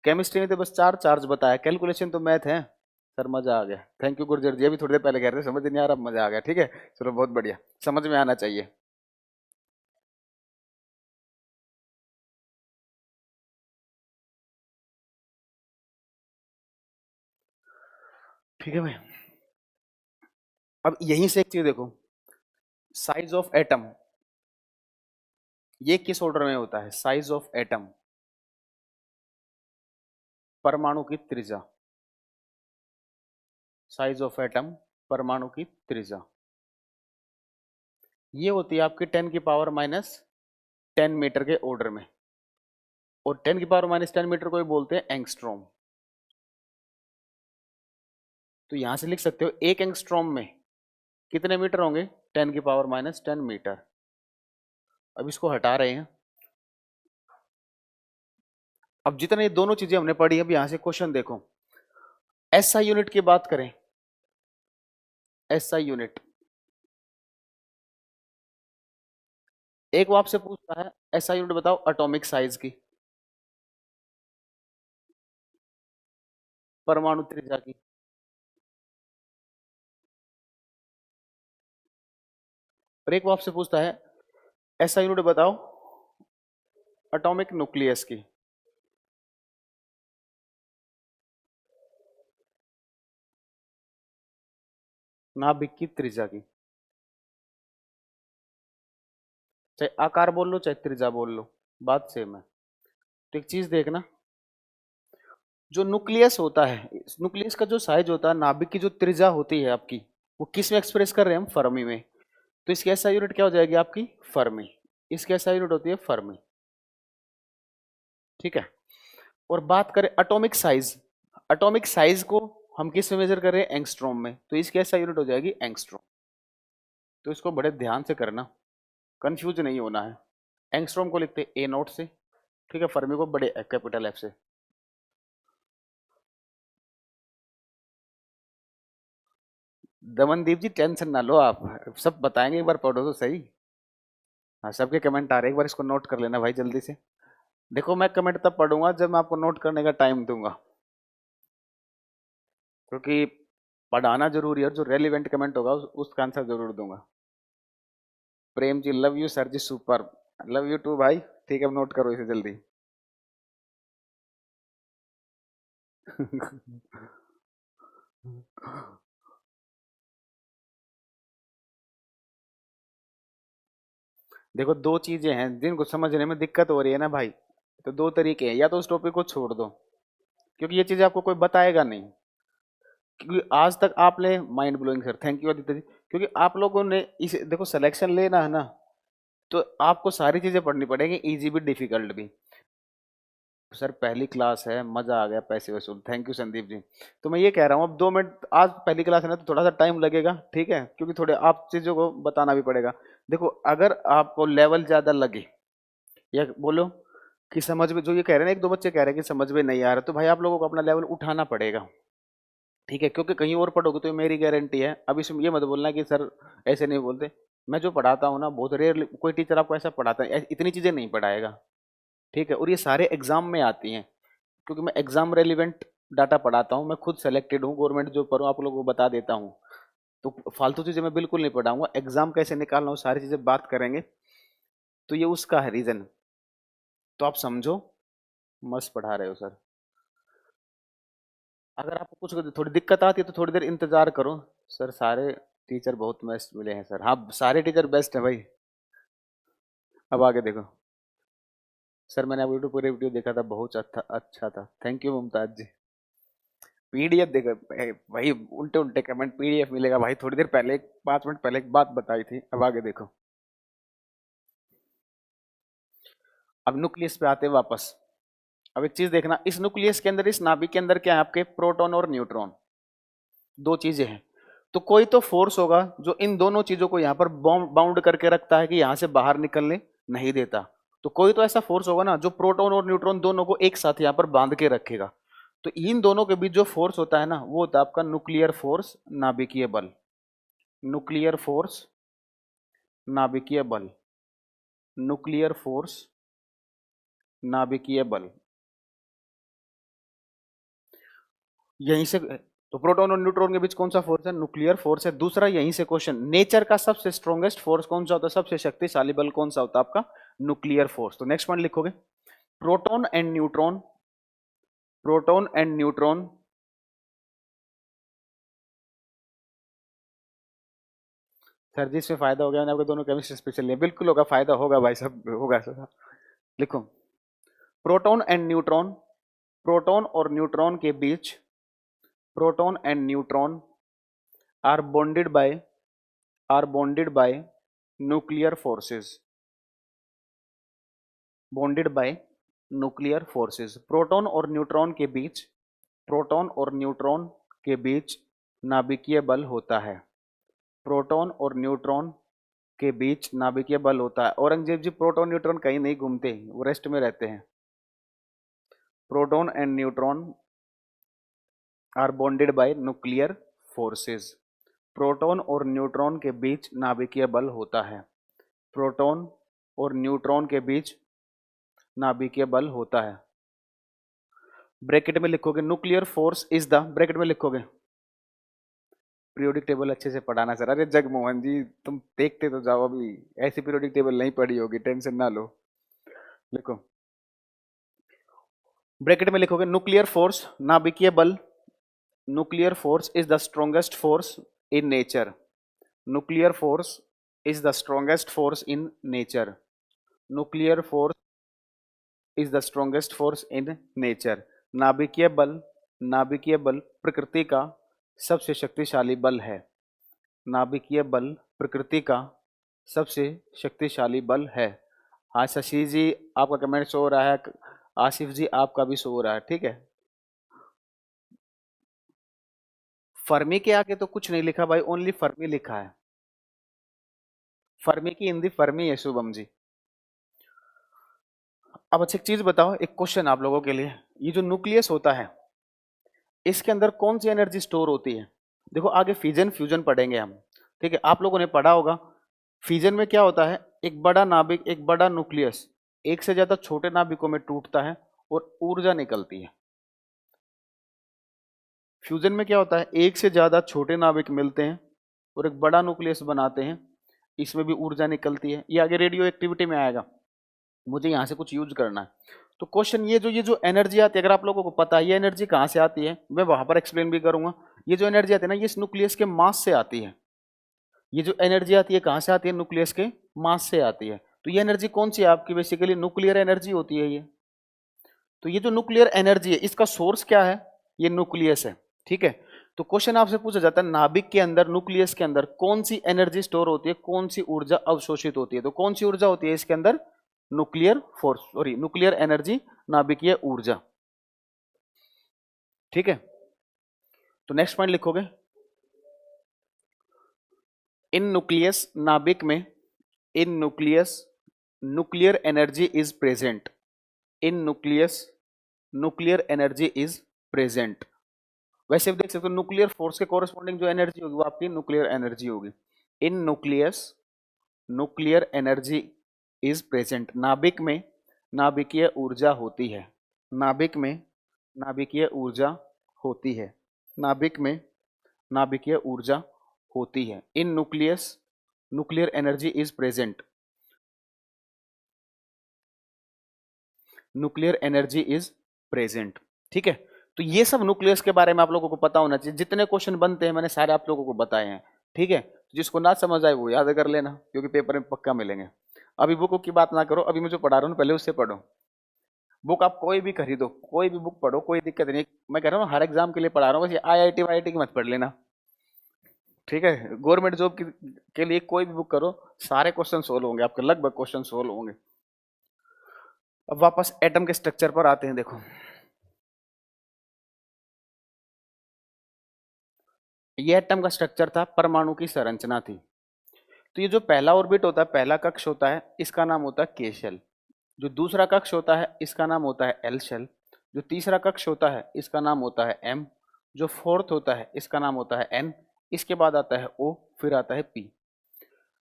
केमिस्ट्री में तो बस 4 चार्ज बताया, कैलकुलेशन तो मैथ है। सर मजा आ गया, थैंक यू गुर्जर जी। अभी थोड़ी देर पहले कह रहे थे समझ नहीं आ रहा, मजा आ गया। ठीक है, चलो बहुत बढ़िया, समझ में आना चाहिए। ठीक है भाई, अब यहीं से एक चीज देखो, साइज ऑफ एटम, ये किस ऑर्डर में होता है, साइज ऑफ एटम, परमाणु की त्रिज्या, साइज ऑफ एटम परमाणु की त्रिज्या, ये होती है आपकी 10⁻⁻10 मीटर के ऑर्डर में। और 10⁻⁻10 मीटर को भी बोलते हैं एंगस्ट्रॉम। तो यहां से लिख सकते हो एक एंगस्ट्रॉम में कितने मीटर होंगे, 10⁻⁻10 मीटर। अब इसको हटा रहे हैं। अब जितने ये दोनों चीजें हमने पढ़ी, अब यहां से क्वेश्चन देखो, एसआई यूनिट की बात करें, एसआई यूनिट, एक वो आपसे पूछता है एसआई यूनिट बताओ एटॉमिक साइज की, परमाणु त्रिज्या की। और एक वो आपसे पूछता है एसआई यूनिट बताओ एटॉमिक न्यूक्लियस की। नाभिक की त्रिज्या की, चाहे आकार बोल लो चाहे त्रिज्या बोल लो, बात सेम है। तो एक चीज देखना, जो न्यूक्लियस होता है, न्यूक्लियस का जो साइज होता है, नाभिक की जो त्रिज्या होती है आपकी, वो किस में एक्सप्रेस कर रहे हैं हम, फर्मी में। तो इसकी एसआई यूनिट क्या हो जाएगी आपकी, फर्मी। इसकी एसआई यूनिट होती है फर्मी। ठीक है, और बात करें एटॉमिक साइज, एटॉमिक साइज को हम किस में मेजर कर रहे हैं? एंगस्ट्रॉम में, तो इसकी ऐसा यूनिट हो जाएगी एंगस्ट्रॉम। तो इसको बड़े ध्यान से करना, कंफ्यूज नहीं होना है। एंगस्ट्रॉम को लिखते हैं A0 से, ठीक है, फर्मी को बड़े कैपिटल F से। दमनदीप जी टेंशन ना लो आप, सब बताएंगे, एक बार पढ़ो तो सही। हाँ, सबके कमेंट आ रहे हैं, एक बार इसको नोट कर लेना भाई जल्दी से। देखो मैं कमेंट तब पढ़ूंगा जब मैं आपको नोट करने का टाइम दूंगा, क्योंकि पढ़ाना जरूरी है, और जो रेलिवेंट कमेंट होगा उसका आंसर जरूर दूंगा। Prem ji love you sir ji, super, love you too भाई। ठीक है, अब नोट करो इसे जल्दी। देखो दो चीजें हैं जिनको समझने में दिक्कत हो रही है ना भाई, तो दो तरीके हैं, या तो उस टॉपिक को छोड़ दो, क्योंकि ये चीजें आपको कोई बताएगा नहीं। क्योंकि आज तक आपने, mind blowing sir, thank you Aditya ji, क्योंकि आप लोगों ने इस, देखो सिलेक्शन लेना है ना, तो आपको सारी चीजें पढ़नी पड़ेगी, इजी भी डिफिकल्ट भी। सर पहली क्लास है, मजा आ गया, पैसे वसूल, थैंक यू संदीप जी। तो मैं ये कह रहा हूँ अब 2 मिनट, आज पहली क्लास है ना, तो थोड़ा सा टाइम लगेगा, ठीक है, क्योंकि थोड़े आप चीजों को बताना भी पड़ेगा। देखो अगर आपको लेवल ज्यादा लगे, या बोलो कि समझ में, जो ये कह रहे हैं ना, एक दो बच्चे कह रहे हैं कि समझ में नहीं आ रहा, तो भाई आप लोगों को अपना लेवल उठाना पड़ेगा, ठीक है, क्योंकि कहीं और पढ़ोगे तो मेरी गारंटी है, अब इसमें ये मत बोलना कि सर ऐसे नहीं बोलते। मैं जो पढ़ाता हूँ ना, बहुत रेयर कोई टीचर आपको ऐसा पढ़ाता है, इतनी चीजें नहीं पढ़ाएगा, ठीक है, और ये सारे एग्जाम में आती हैं, क्योंकि मैं एग्जाम रेलिवेंट डाटा पढ़ाता हूँ, मैं खुद सेलेक्टेड हूँ, गवर्नमेंट जो पढ़ूँ आप लोगों को बता देता हूँ। तो फालतू चीजें मैं बिल्कुल नहीं पढ़ाऊंगा, एग्जाम कैसे निकालना हो सारी चीजें बात करेंगे, तो ये उसका है रीजन। तो आप समझो, मस्त पढ़ा रहे हो सर। अगर आपको कुछ थोड़ी दिक्कत आती है तो थोड़ी देर इंतजार करो। सर सारे टीचर बहुत बेस्ट मिले हैं सर, हाँ सारे टीचर बेस्ट हैं भाई। अब आगे देखो, सर मैंने आप यूट्यूब पूरे वीडियो देखा था, बहुत अच्छा अच्छा था, thank you Mumtaz ji. PDF देखो भाई, उल्टे उल्टे कमेंट, पीडीएफ मिलेगा भाई, थोड़ी देर पहले 5 मिनट पहले एक बात बताई थी। अब आगे देखो, अब न्यूक्लियस पे आते हैं वापस। अब एक चीज देखना, इस न्यूक्लियस के अंदर, इस नाभिक के अंदर क्या है आपके? प्रोटॉन और न्यूट्रॉन, दो चीजें हैं। तो कोई तो फोर्स होगा जो इन दोनों चीजों को यहां पर बाउंड करके रखता है, कि यहां से बाहर निकलने नहीं देता। तो कोई तो ऐसा फोर्स होगा ना, जो प्रोटॉन और न्यूट्रॉन दोनों को एक साथ यहां पर बांध के रखेगा। तो इन दोनों के बीच जो फोर्स होता है ना, वो होता है आपका न्यूक्लियर फोर्स, नाभिकीय बल। न्यूक्लियर फोर्स, नाभिकीय बल, न्यूक्लियर फोर्स, नाभिकीय बल, यहीं से। तो प्रोटॉन और न्यूट्रॉन के बीच कौन सा फोर्स है? न्यूक्लियर फोर्स है। दूसरा यहीं से क्वेश्चन, नेचर का सबसे स्ट्रॉन्गेस्ट फोर्स कौन सा होता है? सबसे शक्तिशाली बल कौन सा होता है? आपका न्यूक्लियर फोर्स। तो नेक्स्ट पॉइंट लिखोगे, proton and neutron, proton and neutron, sir ji इसमें फायदा हो गया, मैंने आपको दोनों केमिस्ट्री स्पेशल लिए, बिल्कुल होगा, फायदा होगा भाई, सब होगा सर। लिखो, प्रोटॉन एंड न्यूट्रॉन, प्रोटॉन और न्यूट्रॉन के बीच, proton and neutron are bonded by, are bonded by nuclear forces, bonded by nuclear forces. Proton और न्यूट्रॉन के बीच, प्रोटॉन और न्यूट्रॉन के बीच नाभिकीय बल होता है। प्रोटॉन और न्यूट्रॉन के बीच नाभिकीय बल होता है। औरंगजेब जी, प्रोटॉन न्यूट्रॉन कहीं नहीं घूमते, वो रेस्ट में रहते हैं। Proton and neutron are bonded by nuclear forces. Proton और न्यूट्रॉन के बीच नाभिकीय बल होता है। प्रोटॉन और न्यूट्रॉन के बीच नाभिकीय बल होता है। ब्रैकेट में लिखोगे nuclear force is the, bracket में लिखोगे, पीरियोडिक टेबल अच्छे से पढ़ाना सर। अरे जगमोहन जी तुम देखते तो जाओ, अभी ऐसी पीरियोडिक टेबल नहीं पढ़ी होगी, टेंशन ना लो। लिखो, ब्रैकेट में लिखोगे न्यूक्लियर फोर्स, नाभिकीय बल, nuclear force is the strongest force in nature, nuclear force is the strongest force in nature, nuclear force is the strongest force in nature. नाभिकीय बल, नाभिकीय बल प्रकृति का सबसे शक्तिशाली बल है। नाभिकीय बल प्रकृति का सबसे शक्तिशाली बल है। हाँ शशि जी आपका कमेंट शो हो रहा है, आसिफ जी आपका भी शो हो रहा है, ठीक है। फर्मी के आगे तो कुछ नहीं लिखा भाई, ओनली फर्मी लिखा है। फर्मी की हिंदी फर्मी है शुभम जी। अब अच्छा एक चीज बताओ, एक क्वेश्चन आप लोगों के लिए, ये जो न्यूक्लियस होता है इसके अंदर कौन सी एनर्जी स्टोर होती है? देखो आगे फिजन फ्यूजन पढ़ेंगे हम, ठीक है, आप लोगों ने पढ़ा होगा। फिजन में क्या होता है, एक बड़ा नाभिक, एक बड़ा न्यूक्लियस एक से ज्यादा छोटे नाभिकों में टूटता है और ऊर्जा निकलती है। फ्यूजन में क्या होता है, एक से ज्यादा छोटे नाभिक मिलते हैं और एक बड़ा न्यूक्लियस बनाते हैं, इसमें भी ऊर्जा निकलती है। ये आगे रेडियो एक्टिविटी में आएगा, मुझे यहाँ से कुछ यूज करना है। तो क्वेश्चन ये जो एनर्जी आती है, अगर आप लोगों को पता है ये एनर्जी कहाँ से आती है, मैं वहां पर एक्सप्लेन भी करूंगा। ये जो एनर्जी आती है ना, ये इस न्यूक्लियस के मास से आती है। ये जो एनर्जी आती है कहाँ से आती है, न्यूक्लियस के मास से आती है। तो ये एनर्जी कौन सी है आपकी, बेसिकली न्यूक्लियर एनर्जी होती है ये। तो ये जो न्यूक्लियर एनर्जी है इसका सोर्स क्या है, ये न्यूक्लियस है, ठीक है। तो क्वेश्चन आपसे पूछा जाता है नाभिक के अंदर, न्यूक्लियस के अंदर कौन सी एनर्जी स्टोर होती है, कौन सी ऊर्जा अवशोषित होती है? तो कौन सी ऊर्जा होती है इसके अंदर, nuclear force, sorry nuclear energy, नाभिकीय ऊर्जा, ठीक है। तो नेक्स्ट पॉइंट लिखोगे, इन न्यूक्लियस, नाभिक में, इन nucleus nuclear energy is present, in nucleus nuclear energy is present. वैसे भी देख सकते हो न्यूक्लियर फोर्स के कोरस्पॉन्डिंग जो एनर्जी होगी वो आपकी न्यूक्लियर एनर्जी होगी। इन nucleus nuclear energy is present, नाभिक में नाभिकीय ऊर्जा होती है, नाभिक में नाभिकीय ऊर्जा होती है, नाभिक में नाभिकीय ऊर्जा होती है। इन nucleus nuclear energy is present, nuclear energy is present, ठीक है। तो ये सब न्यूक्लियस के बारे में आप लोगों को पता होना चाहिए। जितने क्वेश्चन बनते हैं मैंने सारे आप लोगों को बताए हैं, ठीक है। जिसको ना समझ आए वो याद कर लेना, क्योंकि पेपर में पक्का मिलेंगे। अभी बुक की बात ना करो, अभी मैं जो पढ़ा रहा हूँ पहले उससे पढ़ो। बुक आप कोई भी खरीदो, कोई भी बुक पढ़ो, कोई दिक्कत नहीं। मैं कह रहा हूँ हर एग्जाम के लिए पढ़ा रहा हूँ, बस ये IIT वाईआईटी की मत पढ़ लेना, ठीक है। गवर्नमेंट जॉब के लिए कोई भी बुक करो, सारे क्वेश्चन सोल्व होंगे आपके, लगभग क्वेश्चन सोल्व होंगे। अब वापस एटम के स्ट्रक्चर पर आते हैं। देखो ये एटम का स्ट्रक्चर था, परमाणु की संरचना थी। तो ये जो पहला ऑर्बिट होता है, पहला कक्ष होता है, इसका नाम होता है के शेल। जो दूसरा कक्ष होता है इसका नाम होता है एल शेल। जो तीसरा कक्ष होता है इसका नाम होता है एम। जो फोर्थ होता है इसका नाम होता है एन। इसके बाद आता है ओ, फिर आता है पी।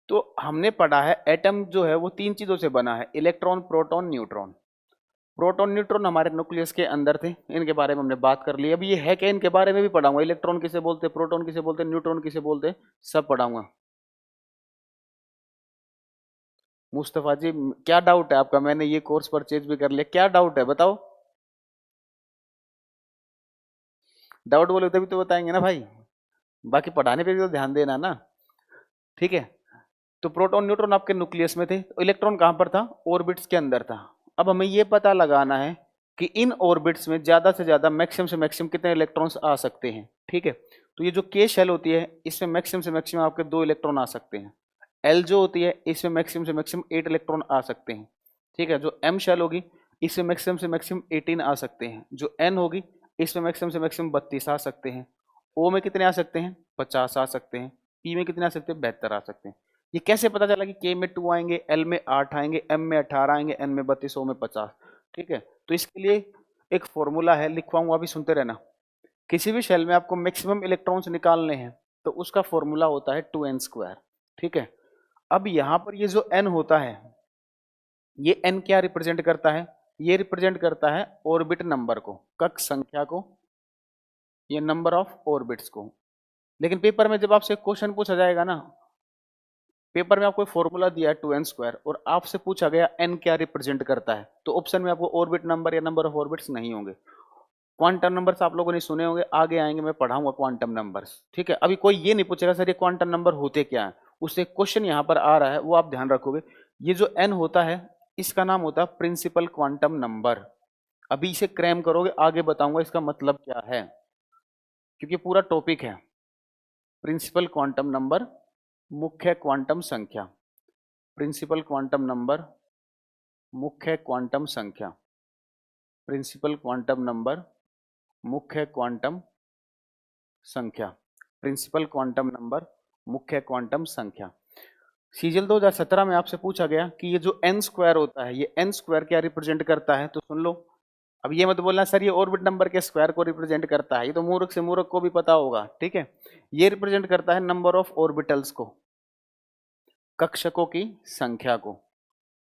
तो हमने पढ़ा है एटम जो है वो तीन चीजों से बना है, electron, proton, neutron. Proton neutron हमारे न्यूक्लियस के अंदर थे, इनके बारे में हमने बात कर ली। अब ये है क्या, इनके बारे में भी पढ़ाऊंगा, इलेक्ट्रॉन किसे बोलते, प्रोटॉन किसे बोलते, न्यूट्रॉन किसे बोलते, सब पढ़ाऊंगा। मुस्तफा जी क्या डाउट है आपका, मैंने ये कोर्स परचेज भी कर लिया, क्या डाउट है बताओ। डाउट बोले तभी तो बताएंगे ना भाई, बाकी पढ़ाने पे भी तो ध्यान देना ना, ठीक है। तो प्रोटॉन न्यूट्रॉन आपके न्यूक्लियस में थे, इलेक्ट्रॉन कहां पर था, ऑर्बिट्स के अंदर था। अब हमें ये पता लगाना है कि इन ऑर्बिट्स में ज्यादा से ज्यादा, मैक्सिमम से मैक्सिमम कितने इलेक्ट्रॉन्स आ सकते हैं, ठीक है। तो ये जो के शेल होती है इसमें मैक्सिमम से मैक्सिमम आपके 2 इलेक्ट्रॉन आ सकते हैं। एल जो होती है इसमें मैक्सिमम से मैक्सिमम 8 इलेक्ट्रॉन आ सकते हैं, ठीक है। जो एम शेल होगी इसमें मैक्सिमम से मैक्सिमम 18 आ सकते हैं। जो एन होगी इसमें मैक्सिमम से मैक्सिमम 32 आ सकते हैं। ओ में कितने आ सकते हैं, 50 आ सकते हैं। पी में कितने आ सकते हैं, 72 आ सकते हैं। ये कैसे पता चला कि के में 2 आएंगे, एल में 8 आएंगे, एम में 18 आएंगे, एन में 32, ओ में 50, ठीक है। तो इसके लिए एक फॉर्मूला है, लिखवाऊंगा, अभी सुनते रहना। किसी भी शेल में आपको मैक्सिमम इलेक्ट्रॉन्स निकालने हैं तो उसका फॉर्मूला होता है 2n², ठीक है। अब यहां पर ये जो n होता है, ये n क्या रिप्रेजेंट करता है, ये रिप्रेजेंट करता है ऑर्बिट नंबर को, कक्ष संख्या को, ये नंबर ऑफ ऑर्बिट्स को। लेकिन पेपर में जब आपसे क्वेश्चन पूछा जाएगा ना, पेपर में आपको फॉर्मूला दिया है 2n² और आपसे पूछा गया n क्या रिप्रेजेंट करता है, तो ऑप्शन में आपको ऑर्बिट नंबर या नंबर ऑफ ऑर्बिट्स नहीं होंगे। क्वांटम नंबर्स आप लोगों ने सुने होंगे, आगे आएंगे मैं पढ़ाऊंगा क्वांटम नंबर्स, ठीक है। अभी कोई ये नहीं पूछेगा सर ये क्वांटम नंबर होते क्या है, उससे क्वेश्चन यहाँ पर आ रहा है वो आप ध्यान रखोगे। ये जो n होता है इसका नाम होता है प्रिंसिपल क्वांटम नंबर। अभी इसे क्रैम करोगे, आगे बताऊंगा इसका मतलब क्या है, क्योंकि पूरा टॉपिक है। प्रिंसिपल क्वांटम नंबर, मुख्य क्वांटम संख्या, प्रिंसिपल क्वांटम नंबर, मुख्य क्वांटम संख्या, प्रिंसिपल क्वांटम नंबर, मुख्य क्वांटम संख्या, प्रिंसिपल क्वांटम नंबर, मुख्य क्वांटम संख्या। सीजीएल 2017 में आपसे पूछा गया कि ये जो एन स्क्वायर होता है, ये एन स्क्वायर क्या रिप्रेजेंट करता है, तो सुन लो। अब ये मत बोलना सर ये ऑर्बिट नंबर के स्क्वायर को रिप्रेजेंट करता है, ये तो मूर्ख से मूर्ख को भी पता होगा, ठीक है। ये रिप्रेजेंट करता है नंबर ऑफ ऑर्बिटल्स को, कक्षकों की संख्या को,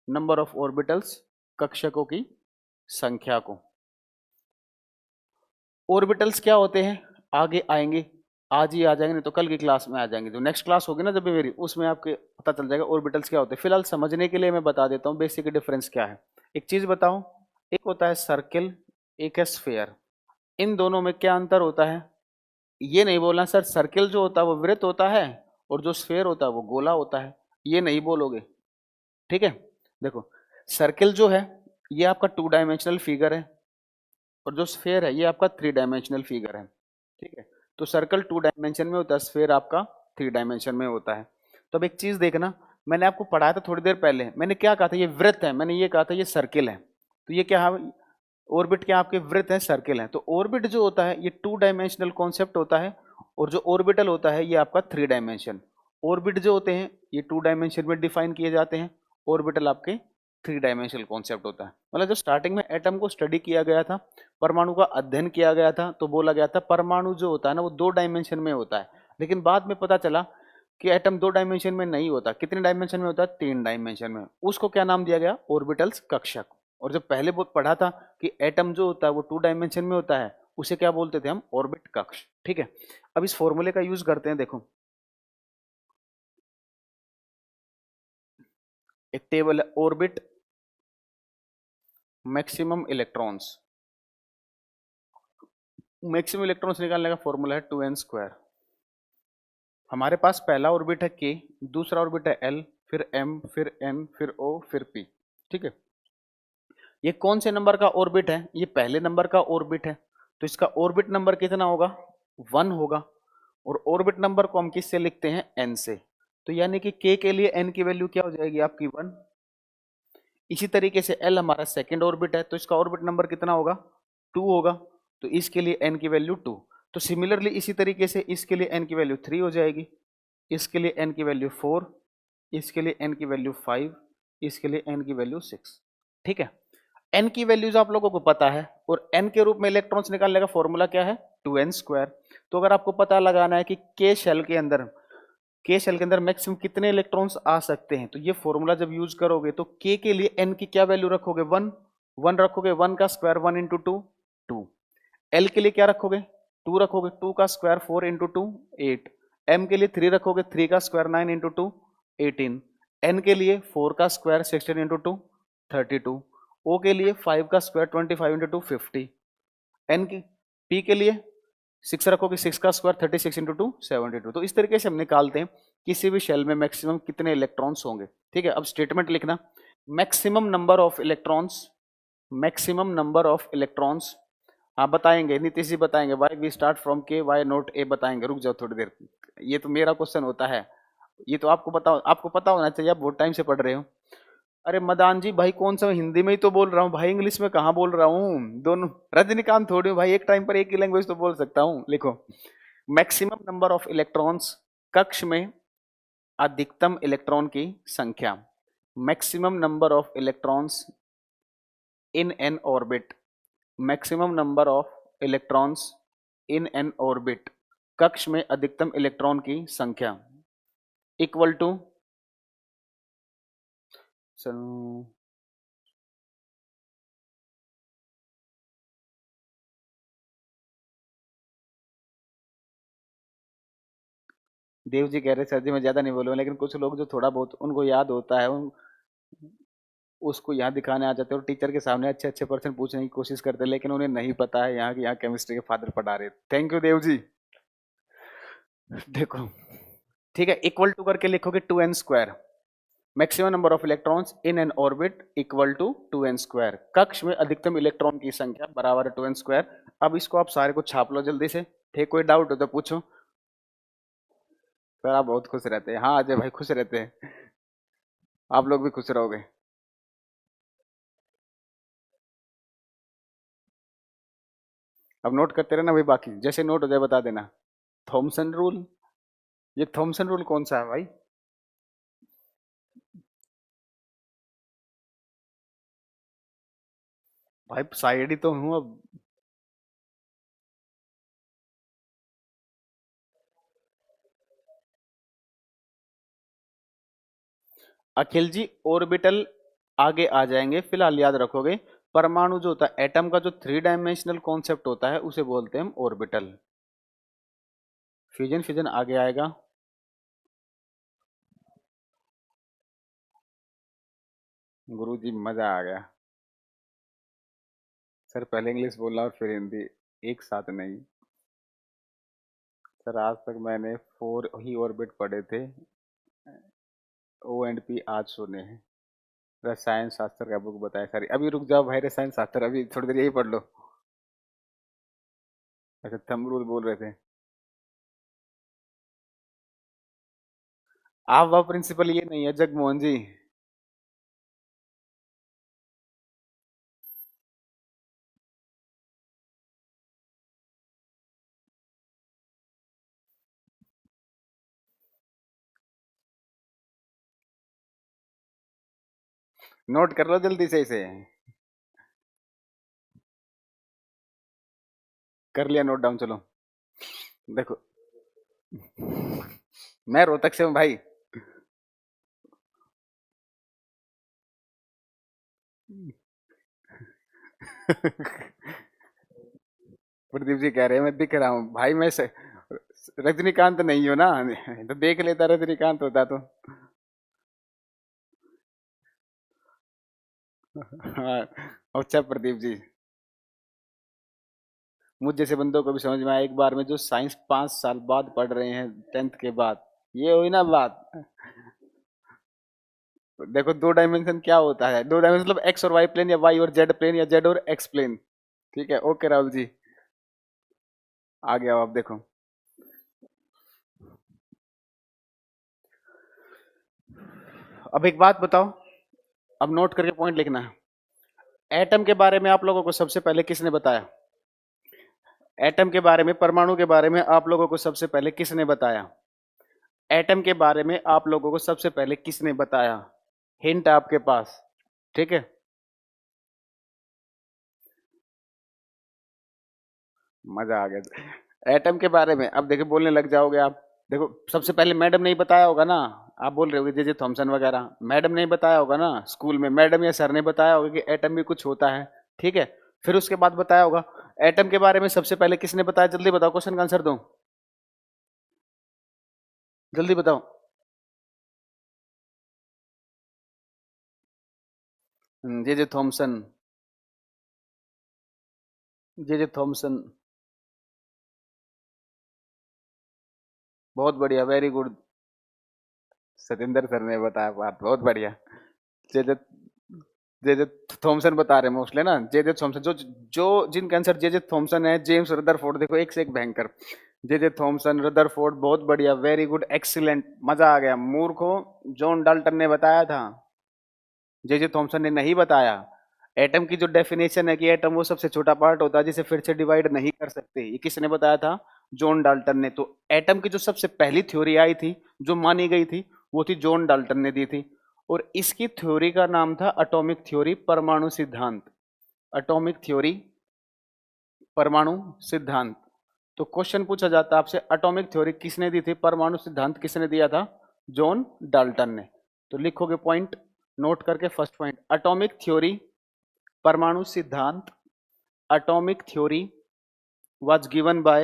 नंबर ऑफ ऑर्बिटल्स, कक्षकों की संख्या को। ऑर्बिटल्स क्या होते हैं आगे आएंगे, आज ही आ जाएंगे, नहीं तो कल की क्लास में आ जाएंगे, जो नेक्स्ट क्लास होगी ना जब भी मेरी, उसमें आपके पता चल जाएगा ऑर्बिटल्स क्या होते हैं। फिलहाल समझने के लिए मैं बता देता हूँ बेसिक डिफरेंस क्या है। एक चीज बताऊं, एक होता है सर्किल, एक है स्फेयर। इन दोनों में क्या अंतर होता है, ये नहीं बोलना सर सर्किल जो होता है वो वृत्त होता है और जो स्फेयर होता है वो गोला होता है, ये नहीं बोलोगे, ठीक है। देखो सर्किल जो है ये आपका 2 डायमेंशनल फिगर है और जो स्फेयर है ये आपका 3 डायमेंशनल फिगर है, ठीक है। तो सर्कल 2 डायमेंशन में होता है, स्फेयर आपका 3 डायमेंशन में होता है। तो अब एक चीज देखना, मैंने आपको पढ़ाया था थोड़ी देर पहले, मैंने क्या कहा था, ये वृत्त है, मैंने ये कहा था ये सर्किल है। तो ये क्या है, ऑर्बिट क्या आपके वृत्त है, सर्किल है। तो ऑर्बिट जो होता है ये 2 डायमेंशनल कॉन्सेप्ट होता है और जो ऑर्बिटल होता है ये आपका 3 डायमेंशन। ऑर्बिट जो होते हैं ये 2 डायमेंशन में डिफाइन किए जाते हैं, ऑर्बिटल आपके 3 डायमेंशनल कॉन्सेप्ट होता है। मतलब जो स्टार्टिंग में एटम को स्टडी किया गया था, परमाणु का अध्ययन किया गया था, तो बोला गया था परमाणु जो होता है ना वो 2 डायमेंशन में होता है। लेकिन बाद में पता चला कि एटम 2 डायमेंशन में नहीं होता, कितने डायमेंशन में होता है, 3 डायमेंशन में। उसको क्या नाम दिया गया, ऑर्बिटल्स, कक्षक। और जो पहले बहुत पढ़ा था कि एटम जो होता है वो 2 डायमेंशन में होता है, उसे क्या बोलते थे हम, ऑर्बिट कक्ष, ठीक है। अब इस फॉर्मूले का यूज करते हैं, देखो एक टेबल है, orbit maximum electrons, maximum electrons निकालने का फॉर्मूला है 2n²। हमारे पास पहला ऑर्बिट है k, दूसरा ऑर्बिट है l, फिर m, फिर n, फिर o, फिर p, ठीक है। ये कौन से नंबर का ऑर्बिट है, ये पहले नंबर का ऑर्बिट है, तो इसका ऑर्बिट नंबर कितना होगा, 1 होगा। और ऑर्बिट नंबर को हम किससे लिखते हैं, n से। तो यानी कि k के लिए n की वैल्यू क्या हो जाएगी आपकी 1। इसी तरीके से l हमारा सेकंड ऑर्बिट है, तो इसका ऑर्बिट नंबर कितना होगा, 2 होगा। तो इसके लिए n की वैल्यू 2। तो सिमिलरली इसी तरीके से इसके लिए n की वैल्यू 3 हो जाएगी, इसके लिए n की वैल्यू 4, इसके लिए n की वैल्यू 5, इसके लिए n की वैल्यू 6, ठीक है। n की वैल्यूज आप लोगों को पता है और n के रूप में इलेक्ट्रॉन्स निकालने का फॉर्मूला क्या है, 2n²। तो अगर आपको पता लगाना है कि k शेल के अंदर, के शेल के अंदर मैक्सिमम कितने इलेक्ट्रॉन्स आ सकते हैं, तो ये फॉर्मूला जब यूज करोगे तो के लिए एन की क्या वैल्यू रखोगे, 1, 1 रखोगे, 1 का स्क्वायर 1 इंटू 2, 2। एल के लिए क्या रखोगे, 2 रखोगे, 2 का स्क्वायर 4 इंटू 2, 8। एम के लिए 3 रखोगे, 3 का स्क्वायर 9 इंटू 2, 18। एन के लिए 4 का स्क्वायर 16 इंटू 2, 32। ओ के लिए 5 का स्क्वायर 25 इंटू 2, 50। एन की पी के लिए 6 रखोगे, 6 का स्क्वायर 36 इंटू 2, 72। तो इस तरीके से हम निकालते हैं किसी भी शेल में मैक्सिमम कितने इलेक्ट्रॉन्स होंगे, ठीक है। अब स्टेटमेंट लिखना, maximum number of electrons, maximum number of electrons, हाँ बताएंगे, नीतीश जी बताएंगे, वाई वी स्टार्ट फ्रॉम के, वाई नॉट ए, बताएंगे, रुक जाओ थोड़ी देर, ये तो मेरा क्वेश्चन होता है, ये तो आपको पता होना चाहिए, आप बहुत टाइम से पढ़ रहे हो। अरे मदान जी भाई कौन सा, हिंदी में ही तो बोल रहा हूँ भाई, इंग्लिश में कहाँ बोल रहा हूँ, दोनों रजनीकांत थोड़ी हूँ भाई, एक टाइम पर एक ही लैंग्वेज तो बोल सकता हूँ। लिखो, मैक्सिमम नंबर ऑफ इलेक्ट्रॉन्स, कक्ष में अधिकतम इलेक्ट्रॉन की संख्या, maximum number of electrons in n orbit, maximum number of electrons in n orbit, कक्ष में अधिकतम इलेक्ट्रॉन की संख्या, इक्वल टू, देव जी कह रहे सर जी मैं ज्यादा नहीं बोलूंगा, लेकिन कुछ लोग जो थोड़ा बहुत उनको याद होता है उसको यहाँ दिखाने आ जाते हैं और टीचर के सामने अच्छे अच्छे परसेंट पूछने की कोशिश करते हैं, लेकिन उन्हें नहीं पता है यहाँ की, यहाँ केमिस्ट्री के फादर पढ़ा रहे। Thank you Dev ji. देखो ठीक है, इक्वल टू करके लिखोगे 2n², maximum number of electrons in n orbit equal to 2n², कक्ष में अधिकतम इलेक्ट्रॉन की संख्या बराबर है 2n²। अब इसको आप सारे को छाप लो जल्दी से, ठीक, कोई डाउट हो तो पूछो। सर आप बहुत खुश रहते हैं, हाँ अजय भाई खुश रहते हैं, आप लोग भी खुश रहोगे। अब नोट करते रहना भाई, बाकी जैसे नोट हो जाए बता देना। थॉमसन रूल, ये थॉमसन रूल कौन सा है भाई? भाई साइड ही तो हूं अब। अखिल जी ऑर्बिटल आगे आ जाएंगे, फिलहाल याद रखोगे परमाणु जो होता है एटम का, जो थ्री डायमेंशनल कॉन्सेप्ट होता है उसे बोलते हैं हम ऑर्बिटल। फ्यूजन फ्यूजन आगे आएगा। गुरुजी मजा आ गया। सर पहले इंग्लिश बोलना और फिर हिंदी, एक साथ नहीं। सर आज तक मैंने 4 ही ऑर्बिट पढ़े थे, ओ एंड पी आज सुने हैं। रसायन शास्त्र का बुक बताया सर, अभी रुक जाओ भाई, रसायन शास्त्र अभी थोड़ी देर यही पढ़ लो। अच्छा थंब रूल बोल रहे थे आप, वह प्रिंसिपल ये नहीं है जगमोहन जी। नोट कर लो जल्दी से इसे। कर लिया नोट डाउन, चलो। देखो मैं रोहतक से हूँ भाई। प्रदीप जी कह रहे हैं मैं दिख रहा हूँ भाई, मैं से रजनीकांत नहीं हो ना, तो देख लेता रजनीकांत होता तो। हाँ। अच्छा प्रदीप जी, मुझ जैसे बंदों को भी समझ में आया एक बार में, जो साइंस 5 साल बाद पढ़ रहे हैं 10th के बाद, ये हुई ना बात। देखो दो डायमेंशन क्या होता है, दो डायमेंशन मतलब एक्स और वाई प्लेन, या वाई और जेड प्लेन, या जेड और एक्स प्लेन। ठीक है, ओके राहुल जी, आ गया आप देखो। अब एक बात बताओ, अब नोट करके पॉइंट लिखना है। एटम के बारे में आप लोगों को सबसे पहले किसने बताया? एटम के बारे में, परमाणु के बारे में आप लोगों को सबसे पहले किसने बताया? एटम के बारे में आप लोगों को सबसे पहले किसने बताया? हिंट आपके पास, ठीक है। मजा आ गया। एटम के बारे में अब देखो बोलने लग जाओगे आप। देखो सबसे पहले मैडम ने ही बताया होगा ना, आप बोल रहे होगे जे जे थॉमसन वगैरह, मैडम ने ही बताया होगा ना स्कूल में, मैडम या सर ने बताया होगा कि एटम भी कुछ होता है, ठीक है। फिर उसके बाद बताया होगा। एटम के बारे में सबसे पहले किसने बताया, जल्दी बताओ, क्वेश्चन का आंसर दो, जल्दी बताओ। जे जे थॉमसन, जे जे थॉमसन। बहुत बढ़िया, वेरी गुड। सतेंद्र सर ने बताया, बात बहुत बढ़िया। जे जे जे जे थॉमसन बता रहे मोस्टली ना, जे जे थॉमसन, जो जो जिनका आंसर जे जे थॉमसन है, जेम्स रदरफोर्ड, देखो एक से एक भयंकर। जे जे थॉमसन, रदरफोर्ड, बहुत बढ़िया, वेरी गुड, एक्सीलेंट, मजा आ गया। मूर्खों, जॉन डाल्टन ने बताया था, जे जे थॉमसन ने नहीं बताया। एटम की जो डेफिनेशन है कि एटम वो सबसे छोटा पार्ट होता है जिसे फिर से डिवाइड नहीं कर सकते, ये किसने बताया था? जॉन डाल्टन ने। तो एटम की जो सबसे पहली थ्योरी आई थी, जो मानी गई थी, वो थी जॉन डाल्टन ने दी थी। और इसकी थ्योरी का नाम था एटॉमिक थ्योरी, परमाणु सिद्धांत। एटॉमिक थ्योरी, परमाणु सिद्धांत। तो क्वेश्चन पूछा जाता है आपसे, एटॉमिक थ्योरी किसने दी थी, परमाणु सिद्धांत किसने दिया था? जॉन डाल्टन ने। तो लिखोगे पॉइंट नोट करके, फर्स्ट पॉइंट, एटॉमिक थ्योरी, परमाणु सिद्धांत, atomic theory was given by,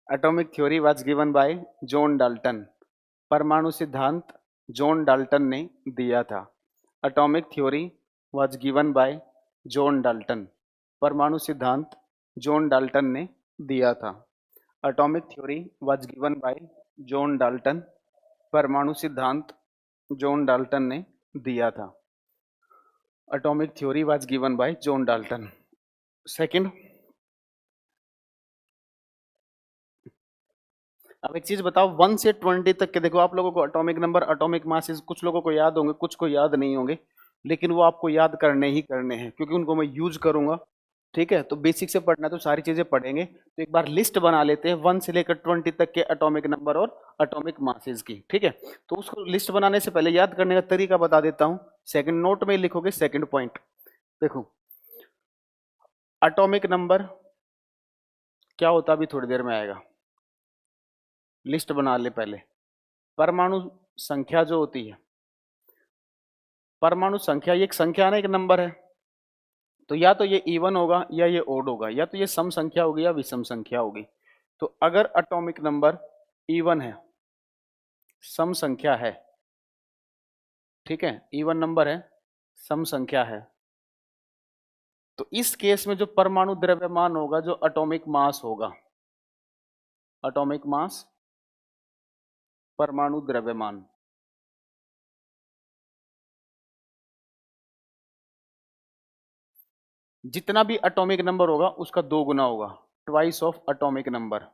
atomic theory was given by John Dalton. परमाणु सिद्धांत जॉन डाल्टन ने दिया था। Atomic theory was given by John Dalton. परमाणु सिद्धांत जॉन डाल्टन ने दिया था। Atomic theory was given by John Dalton. परमाणु सिद्धांत जॉन डाल्टन ने दिया था। Atomic theory was given by John Dalton. Second, अब एक चीज बताओ, 1 से 20 तक के, देखो आप लोगों को एटॉमिक नंबर, एटॉमिक मासेस कुछ लोगों को याद होंगे, कुछ को याद नहीं होंगे, लेकिन वो आपको याद करने ही करने हैं, क्योंकि उनको मैं यूज करूंगा। ठीक है, तो बेसिक से पढ़ना है तो सारी चीजें पढ़ेंगे। तो एक बार लिस्ट बना लेते हैं 1 से लेकर 20 तक के एटॉमिक नंबर और एटॉमिक मासेस की। ठीक है, तो उसको लिस्ट बनाने से पहले याद करने का तरीका बता देता हूं। सेकंड नोट में लिखोगे सेकंड पॉइंट। देखो, एटॉमिक नंबर क्या होता है अभी थोड़ी देर में आएगा। लिस्ट बना ले पहले। परमाणु संख्या जो होती है, परमाणु संख्या ये एक संख्या ना, एक नंबर है। तो या तो ये इवन होगा या ये ओड होगा, या तो ये सम संख्या होगी या विषम संख्या होगी। तो अगर एटॉमिक नंबर इवन है, सम संख्या है, ठीक है, इवन नंबर है, सम संख्या है, तो इस केस में जो परमाणु द्रव्यमान होगा, जो एटॉमिक मास होगा, एटॉमिक मास, परमाणु द्रव्यमान, जितना भी एटॉमिक नंबर होगा उसका 2 गुना होगा, ट्वाइस ऑफ एटॉमिक नंबर।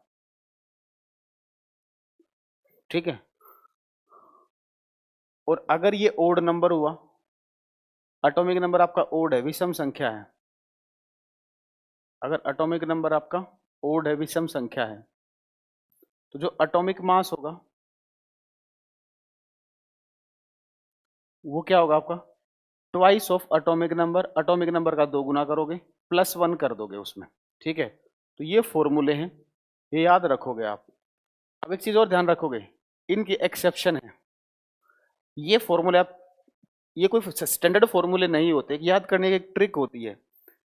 ठीक है, और अगर ये ओड नंबर हुआ, एटॉमिक नंबर आपका ओड है, विषम संख्या है, अगर एटॉमिक नंबर आपका ओड है, विषम संख्या है, तो जो एटॉमिक मास होगा वो क्या होगा आपका, twice of atomic number. Atomic number का 2 गुना करोगे, +1 कर दोगे उसमें। ठीक है, तो ये फॉर्मूले हैं, ये याद रखोगे आप। अब एक चीज और ध्यान रखोगे, इनकी एक्सेप्शन है। ये फॉर्मूले आप, ये कोई स्टैंडर्ड फॉर्मूले नहीं होते, याद करने की एक ट्रिक होती है।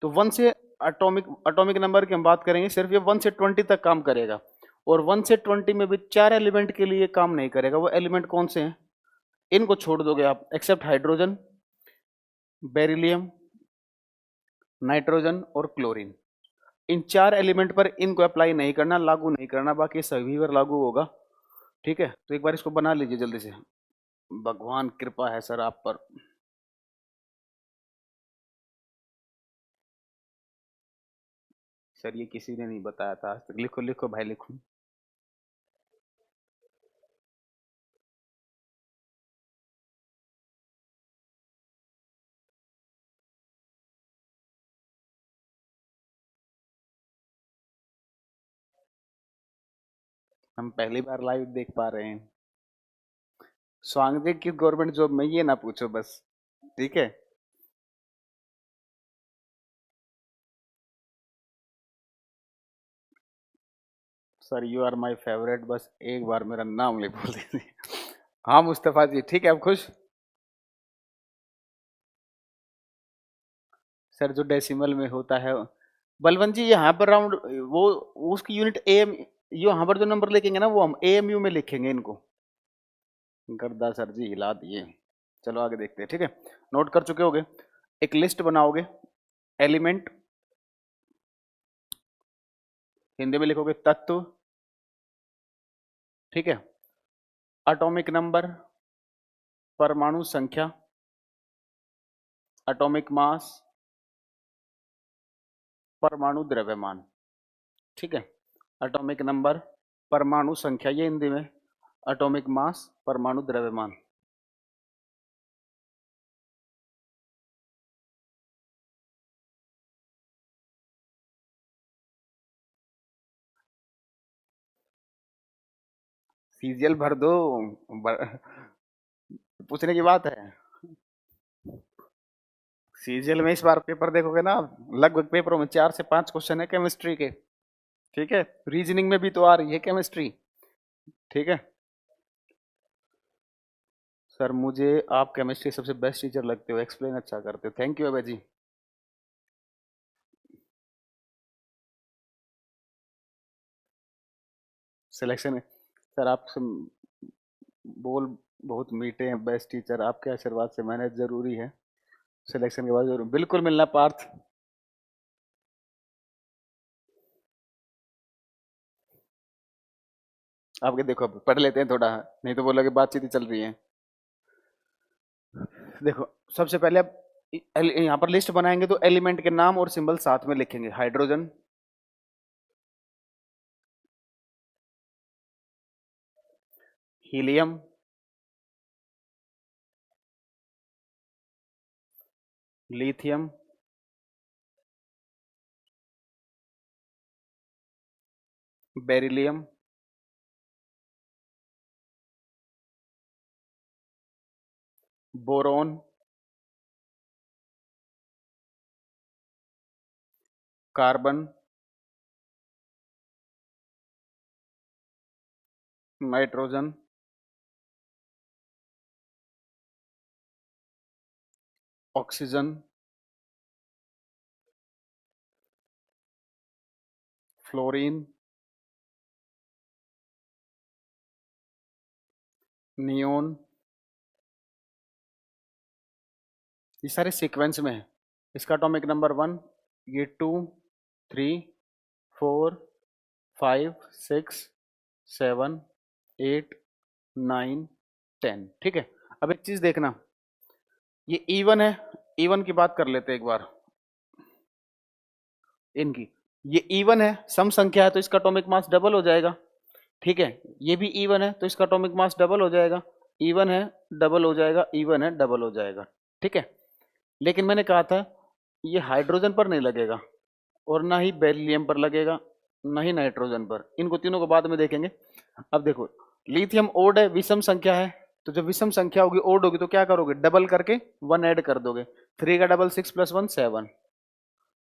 तो 1 से एटॉमिक एटॉमिक नंबर की हम बात करेंगे, सिर्फ ये 1 से 20 तक काम करेगा। और 1 से 20 में भी 4 एलिमेंट के लिए काम नहीं करेगा। वो एलिमेंट कौन से हैं, इनको छोड़ दोगे आप, एक्सेप्ट हाइड्रोजन, बेरिलियम, नाइट्रोजन और क्लोरीन। इन 4 एलिमेंट पर इनको अप्लाई नहीं करना, लागू नहीं करना, बाकी सभी पर लागू होगा। ठीक है, तो एक बार इसको बना लीजिए जल्दी से। भगवान कृपा है सर आप पर। सर ये किसी ने नहीं बताया था आज तक। लिखो लिखो भाई लिखो। हम पहली बार लाइव देख पा रहे हैं। स्वांग की गवर्नमेंट जॉब में, ये ना पूछो बस। ठीक है, sir you are my favourite, बस एक बार मेरा नाम ले बोल दीजिए। हाँ मुस्तफा जी, ठीक है, अब खुश। सर जो डेसिमल में होता है, बलवंत जी यहाँ पर राउंड, वो उसकी यूनिट एम, यहाँ पर जो नंबर लिखेंगे ना वो हम एएमयू में लिखेंगे इनको। गर्दा सर जी हिला दिए। चलो आगे देखते हैं। ठीक है, नोट कर चुके होगे। एक लिस्ट बनाओगे, एलिमेंट, हिंदी में लिखोगे तत्व, ठीक है, एटॉमिक नंबर, परमाणु संख्या, एटॉमिक मास, परमाणु द्रव्यमान। ठीक है, एटॉमिक नंबर, परमाणु संख्या, ये हिंदी में, एटॉमिक मास, परमाणु द्रव्यमान। सीजीएल भर दो। पूछने की बात है। सीजीएल में इस बार पेपर देखोगे ना, लगभग पेपरों में 4 से 5 क्वेश्चन है केमिस्ट्री के। ठीक है, रीजनिंग में भी तो आ रही है केमिस्ट्री। ठीक है सर, मुझे आप केमिस्ट्री सबसे बेस्ट टीचर लगते हो, एक्सप्लेन अच्छा करते हो। Thank you Abhay ji. Selection, sir आप बोल बहुत मीठे हैं, बेस्ट टीचर, आपके आशीर्वाद से मेहनत जरूरी है। सिलेक्शन के बाद जरूर बिल्कुल मिलना पार्थ। आपके देखो पढ़ लेते हैं थोड़ा, नहीं तो बोलोगे बातचीत ही चल रही है। देखो, सबसे पहले अब यहाँ पर लिस्ट बनाएंगे तो एलिमेंट के नाम और सिंबल साथ में लिखेंगे। Hydrogen, helium, lithium, beryllium, boron, carbon, nitrogen, oxygen, fluorine, neon. ये सारे सीक्वेंस में है। इसका एटॉमिक नंबर 1, ये 2, 3, 4, 5, 6, 7, 8, 9, 10। ठीक है। अब एक चीज देखना, ये इवन है, इवन की बात कर लेते हैं एक बार। इनकी, ये इवन है, सम संख्या है, तो इसका एटॉमिक मास डबल हो जाएगा। ठीक है, ये भी इवन है तो इसका एटॉमिक मास डबल हो जाएगा। इवन है, डबल हो जाएगा, इवन है, डबल हो जाएगा। ठीक है, लेकिन मैंने कहा था ये हाइड्रोजन पर नहीं लगेगा, और ना ही बेरिलियम पर लगेगा, ना ही नाइट्रोजन पर। इनको तीनों को बाद में देखेंगे। अब देखो, लिथियम ओड है, विषम संख्या है, तो जब विषम संख्या होगी, ओड होगी, तो क्या करोगे, डबल करके 1 ऐड कर दोगे। 3 का डबल 6 + 1 7,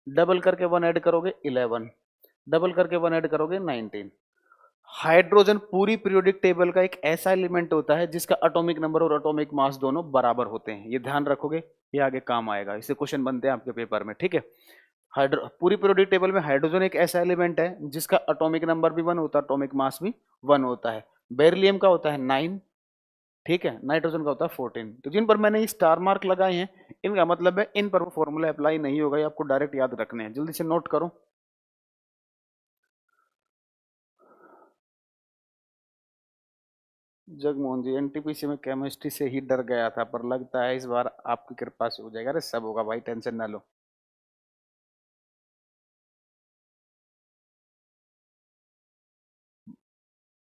डबल करके 1 ऐड करोगे 11, डबल करके 1 ऐड करोगे 19। हाइड्रोजन पूरी पीरियोडिक टेबल का एक ऐसा एलिमेंट होता है जिसका एटॉमिक नंबर और एटॉमिक मास दोनों बराबर होते हैं। ये ध्यान रखोगे, ये आगे काम आएगा, इससे क्वेश्चन बनते हैं आपके पेपर में। ठीक है, हाइड्रो पूरी पीरियोडिक टेबल में हाइड्रोजन एक ऐसा एलिमेंट है जिसका एटॉमिक नंबर भी 1 होता है, एटॉमिक मास भी 1 होता है। बेरिलियम का होता है 9। ठीक है, नाइट्रोजन का होता है 14। तो जिन पर मैंने ये स्टार मार्क लगाए हैं, इनका मतलब है इन पर वो फॉर्मूला अप्लाई नहीं होगा, ये आपको डायरेक्ट याद रखने हैं। जल्दी से नोट करो। जगमोहन जी, एनटीपीसी में केमिस्ट्री से ही डर गया था, पर लगता है इस बार आपकी कृपा से हो जाएगा। अरे सब होगा भाई, टेंशन ना लो।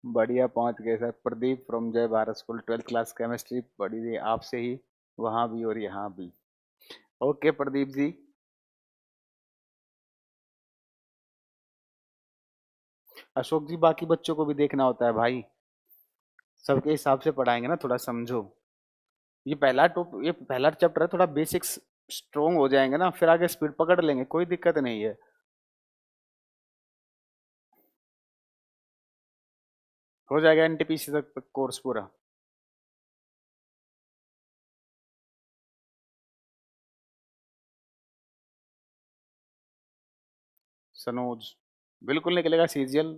बढ़िया पहुंच गए सर। प्रदीप फ्रॉम जय Bharat school, 12th class chemistry पढ़ी थी आपसे ही, वहां भी और यहाँ भी। ओके प्रदीप जी। अशोक जी, बाकी बच्चों को भी देखना होता है भाई, सबके हिसाब से पढ़ाएंगे ना, थोड़ा समझो। ये पहला चैप्टर है, थोड़ा बेसिक्स स्ट्रोंग हो जाएंगे ना, फिर आगे स्पीड पकड़ लेंगे, कोई दिक्कत नहीं है। हो जाएगा एनटीपीसी तक कोर्स पूरा। सनोज, बिल्कुल निकलेगा सीजीएल।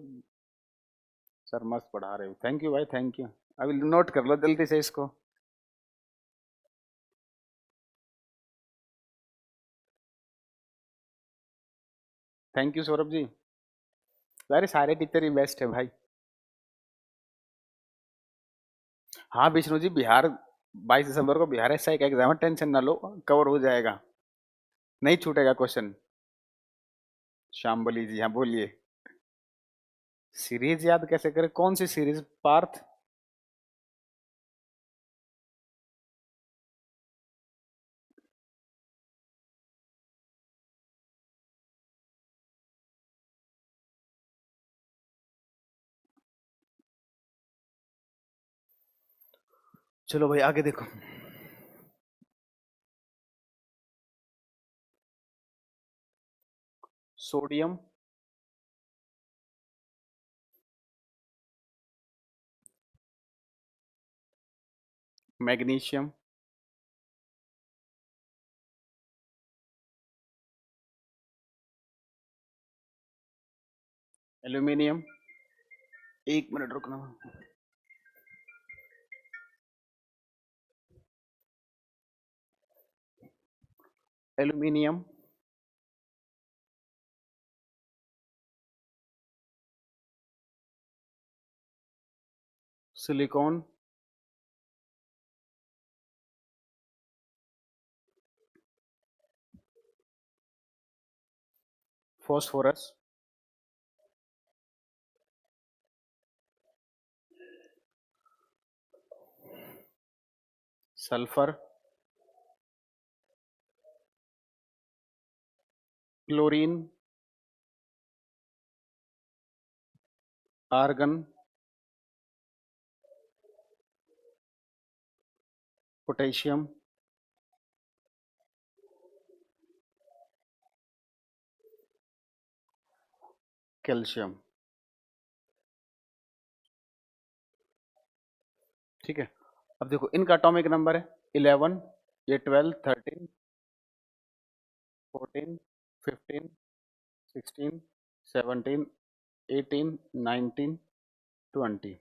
सर मस्त पढ़ा रहे हो, थैंक यू भाई, थैंक यू। अभी नोट कर लो जल्दी से इसको। Thank you Saurabh ji. अरे सारे टीचर ही बेस्ट है भाई। हाँ विष्णु जी, बिहार 22 दिसंबर को बिहार एसआई का एग्जाम है, टेंशन ना लो, कवर हो जाएगा, नहीं छूटेगा क्वेश्चन। शाम्बली जी, हाँ बोलिए। सीरीज याद कैसे करें, कौन सी सीरीज, पार्थ? चलो भाई आगे देखो। Sodium, magnesium, aluminium. एक मिनट रुकना। Aluminium, silicon, phosphorus, sulphur, chlorine, argon, potassium, calcium. ठीक है, अब देखो इनका एटॉमिक नंबर है 11, ये 12, 13, 14, 15, 16, 17, 18, 19, 20।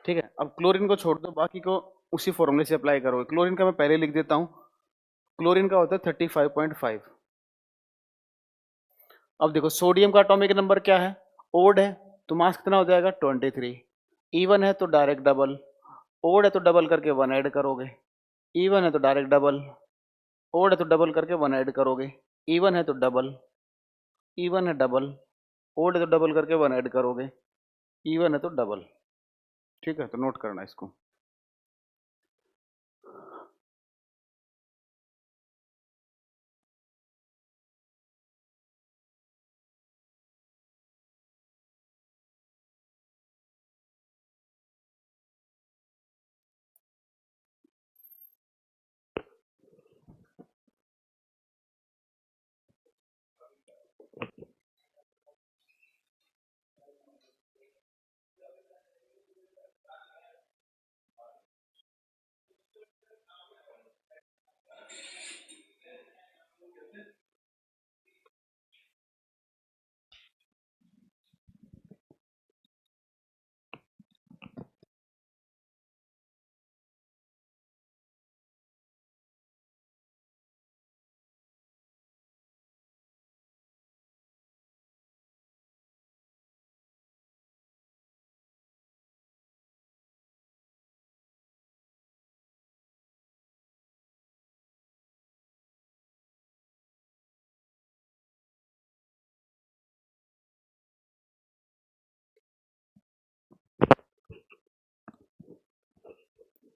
ठीक है, अब क्लोरीन को छोड़ दो, बाकी को उसी फॉर्मूले से अप्लाई करोगे। क्लोरीन का मैं पहले लिख देता हूँ, क्लोरीन का होता है 35.5। अब देखो सोडियम का एटॉमिक नंबर क्या है, ओड है तो मास कितना हो जाएगा 23। इवन है तो डायरेक्ट डबल, ओड है तो डबल करके वन ऐड करोगे, इवन है तो डायरेक्ट डबल, ओड है तो डबल करके वन ऐड करोगे, इवन है तो डबल, इवन है डबल, ओड है तो डबल करके वन ऐड करोगे, इवन है तो डबल। ठीक है, तो नोट करना इसको।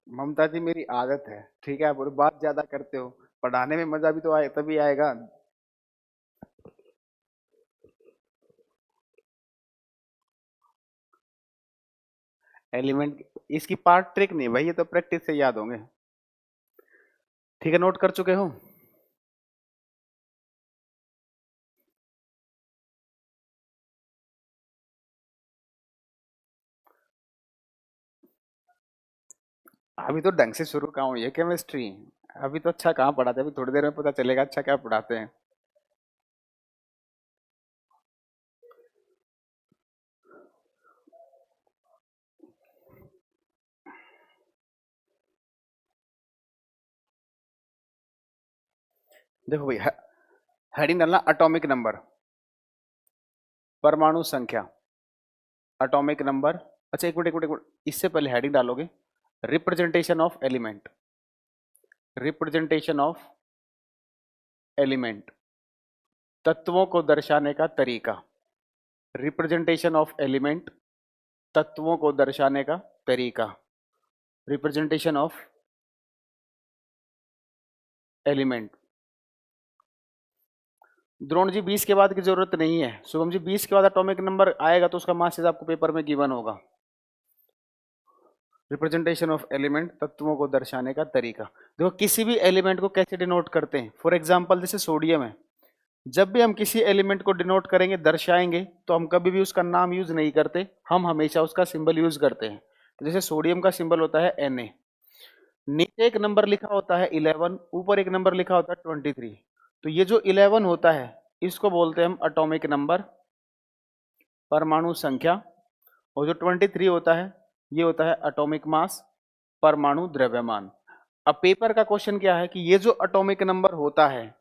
ममता जी मेरी आदत है, ठीक है, आप और बात ज्यादा करते हो, पढ़ाने में मजा भी तो आए तभी आएगा। एलिमेंट, इसकी पार्ट ट्रिक नहीं भाई, ये तो प्रैक्टिस से याद होंगे। ठीक है, नोट कर चुके हो। अभी तो ढंग से शुरू कहाँ हुई है केमिस्ट्री, अभी तो अच्छा कहाँ पढ़ाते हैं, अभी थोड़ी देर में पता चलेगा अच्छा क्या पढ़ाते हैं। देखो भाई, हेडिंग डालना एटॉमिक नंबर, परमाणु संख्या, एटॉमिक नंबर। अच्छा एक मिनट एक मिनट एक मिनट, इससे पहले हेडिंग डालोगे representation of element, representation of element, तत्वों को दर्शाने का तरीका, रिप्रेजेंटेशन ऑफ एलिमेंट, तत्वों को दर्शाने का तरीका, रिप्रेजेंटेशन ऑफ एलिमेंट। द्रोण जी 20 के बाद की जरूरत नहीं है, शुभम जी 20 के बाद एटॉमिक नंबर आएगा तो उसका मासेज आपको पेपर में गिवन होगा। रिप्रेजेंटेशन ऑफ एलिमेंट, तत्वों को दर्शाने का तरीका। देखो किसी भी एलिमेंट को कैसे डिनोट करते हैं, फॉर एग्जांपल जैसे सोडियम है, जब भी हम किसी एलिमेंट को डिनोट करेंगे, दर्शाएंगे, तो हम कभी भी उसका नाम यूज नहीं करते, हम हमेशा उसका सिंबल यूज करते हैं। तो जैसे सोडियम का सिंबल होता है Na, नीचे एक नंबर लिखा होता है 11, ऊपर एक नंबर लिखा होता है 23। तो ये जो 11 होता है इसको बोलते हैं हम एटॉमिक नंबर, परमाणु संख्या, और जो 23 होता है ये होता है एटॉमिक मास, परमाणु द्रव्यमान। अब पेपर का क्वेश्चन क्या है कि ये जो एटॉमिक नंबर होता है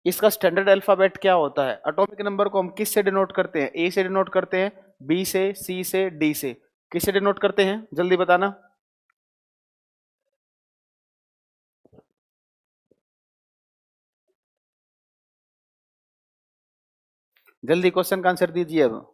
इसका स्टैंडर्ड अल्फाबेट क्या होता है, एटॉमिक नंबर को हम किस से डिनोट करते हैं, ए से डिनोट करते हैं, बी से, सी से, डी से, किससे डिनोट करते हैं, जल्दी बताना। जल्दी क्वेश्चन का आंसर दीजिए अब।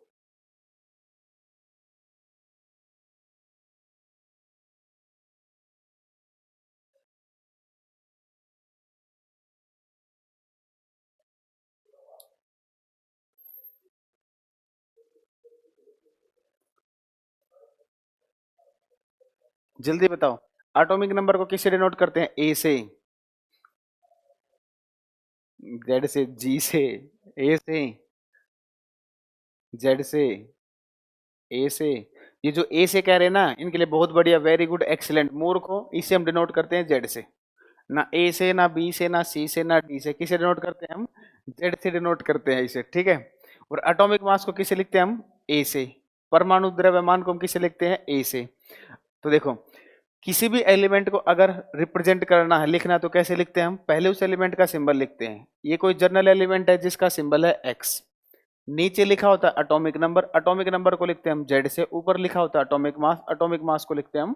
जल्दी बताओ, एटॉमिक नंबर को किससे डिनोट करते हैं? ए से, जेड से, जी से, ए से, जेड से, ए से। ये जो ए से कह रहे हैं ना, इनके लिए बहुत बढ़िया, वेरी गुड, एक्सीलेंट। मूर्खों, इसे हम डिनोट करते हैं जेड से। ना ए से, ना बी से, ना सी से, ना डी से, किसे डिनोट करते हैं हम? जेड से डिनोट करते हैं इसे, ठीक है। और एटॉमिक मास को किसे लिखते हैं हम? ए से। परमाणु द्रव्यमान को हम किसे लिखते हैं? ए से। तो देखो, किसी भी एलिमेंट को अगर रिप्रेजेंट करना है, लिखना है, तो कैसे लिखते हैं हम? पहले उस एलिमेंट का सिंबल लिखते हैं। ये कोई जनरल एलिमेंट है जिसका सिंबल है एक्स, नीचे लिखा होता है एटॉमिक नंबर, एटॉमिक नंबर को लिखते हैं हम जेड से, ऊपर लिखा होता है एटॉमिक मास, एटॉमिक मास को लिखते हैं हम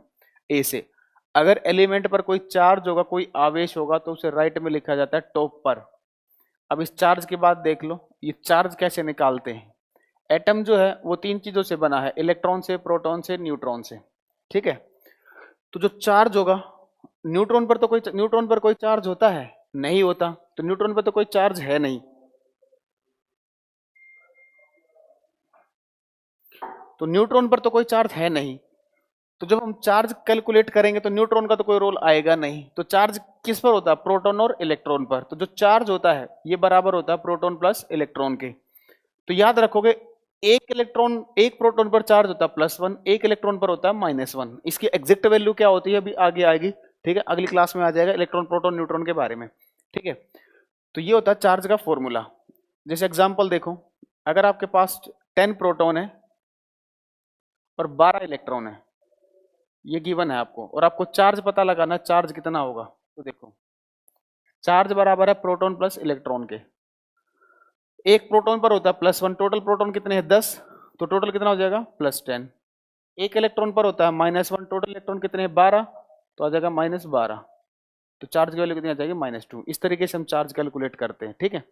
ए से। अगर एलिमेंट पर कोई चार्ज होगा, कोई आवेश होगा, तो उसे राइट में लिखा जाता है टॉप पर। अब इस चार्ज की बात देख लो, ये चार्ज कैसे निकालते हैं। एटम जो है वो तीन चीजों से बना है, इलेक्ट्रॉन से, प्रोटॉन से, न्यूट्रॉन से, ठीक है। तो जो चार्ज होगा, न्यूट्रॉन पर कोई चार्ज होता है? नहीं होता। तो न्यूट्रॉन पर तो कोई चार्ज है नहीं, तो न्यूट्रॉन पर तो कोई चार्ज है नहीं। तो जब हम चार्ज कैलकुलेट करेंगे तो न्यूट्रॉन का तो कोई रोल आएगा नहीं। तो चार्ज किस पर होता है? प्रोटॉन और इलेक्ट्रॉन पर। तो जो चार्ज होता है ये बराबर होता है प्रोटॉन प्लस इलेक्ट्रॉन के। तो याद रखोगे, एक प्रोटॉन पर चार्ज होता है +1, एक इलेक्ट्रॉन पर होता है -1। इसकी एग्जैक्ट वैल्यू क्या होती है अभी आगे आएगी, ठीक है, अगली क्लास में आ जाएगा इलेक्ट्रॉन, प्रोटॉन, न्यूट्रॉन के बारे में, ठीक है। तो ये होता है चार्ज का फॉर्मूला। जैसे एग्जांपल देखो, अगर आपके पास 10 प्रोटॉन है और 12 इलेक्ट्रॉन है, ये गिवन है आपको, और आपको चार्ज पता लगाना है, चार्ज कितना होगा। तो देखो, चार्ज बराबर है प्रोटॉन प्लस इलेक्ट्रॉन के। एक प्रोटॉन पर होता है +1, टोटल प्रोटॉन कितने हैं? 10, तो टोटल कितना हो जाएगा? +10। एक इलेक्ट्रॉन पर होता है -1, टोटल इलेक्ट्रॉन कितने हैं? 12, तो आ जाएगा -12। तो चार्ज की वैल्यू कितनी आ जाएगी? -2। इस तरीके से हम चार्ज कैलकुलेट करते हैं, ठीक है।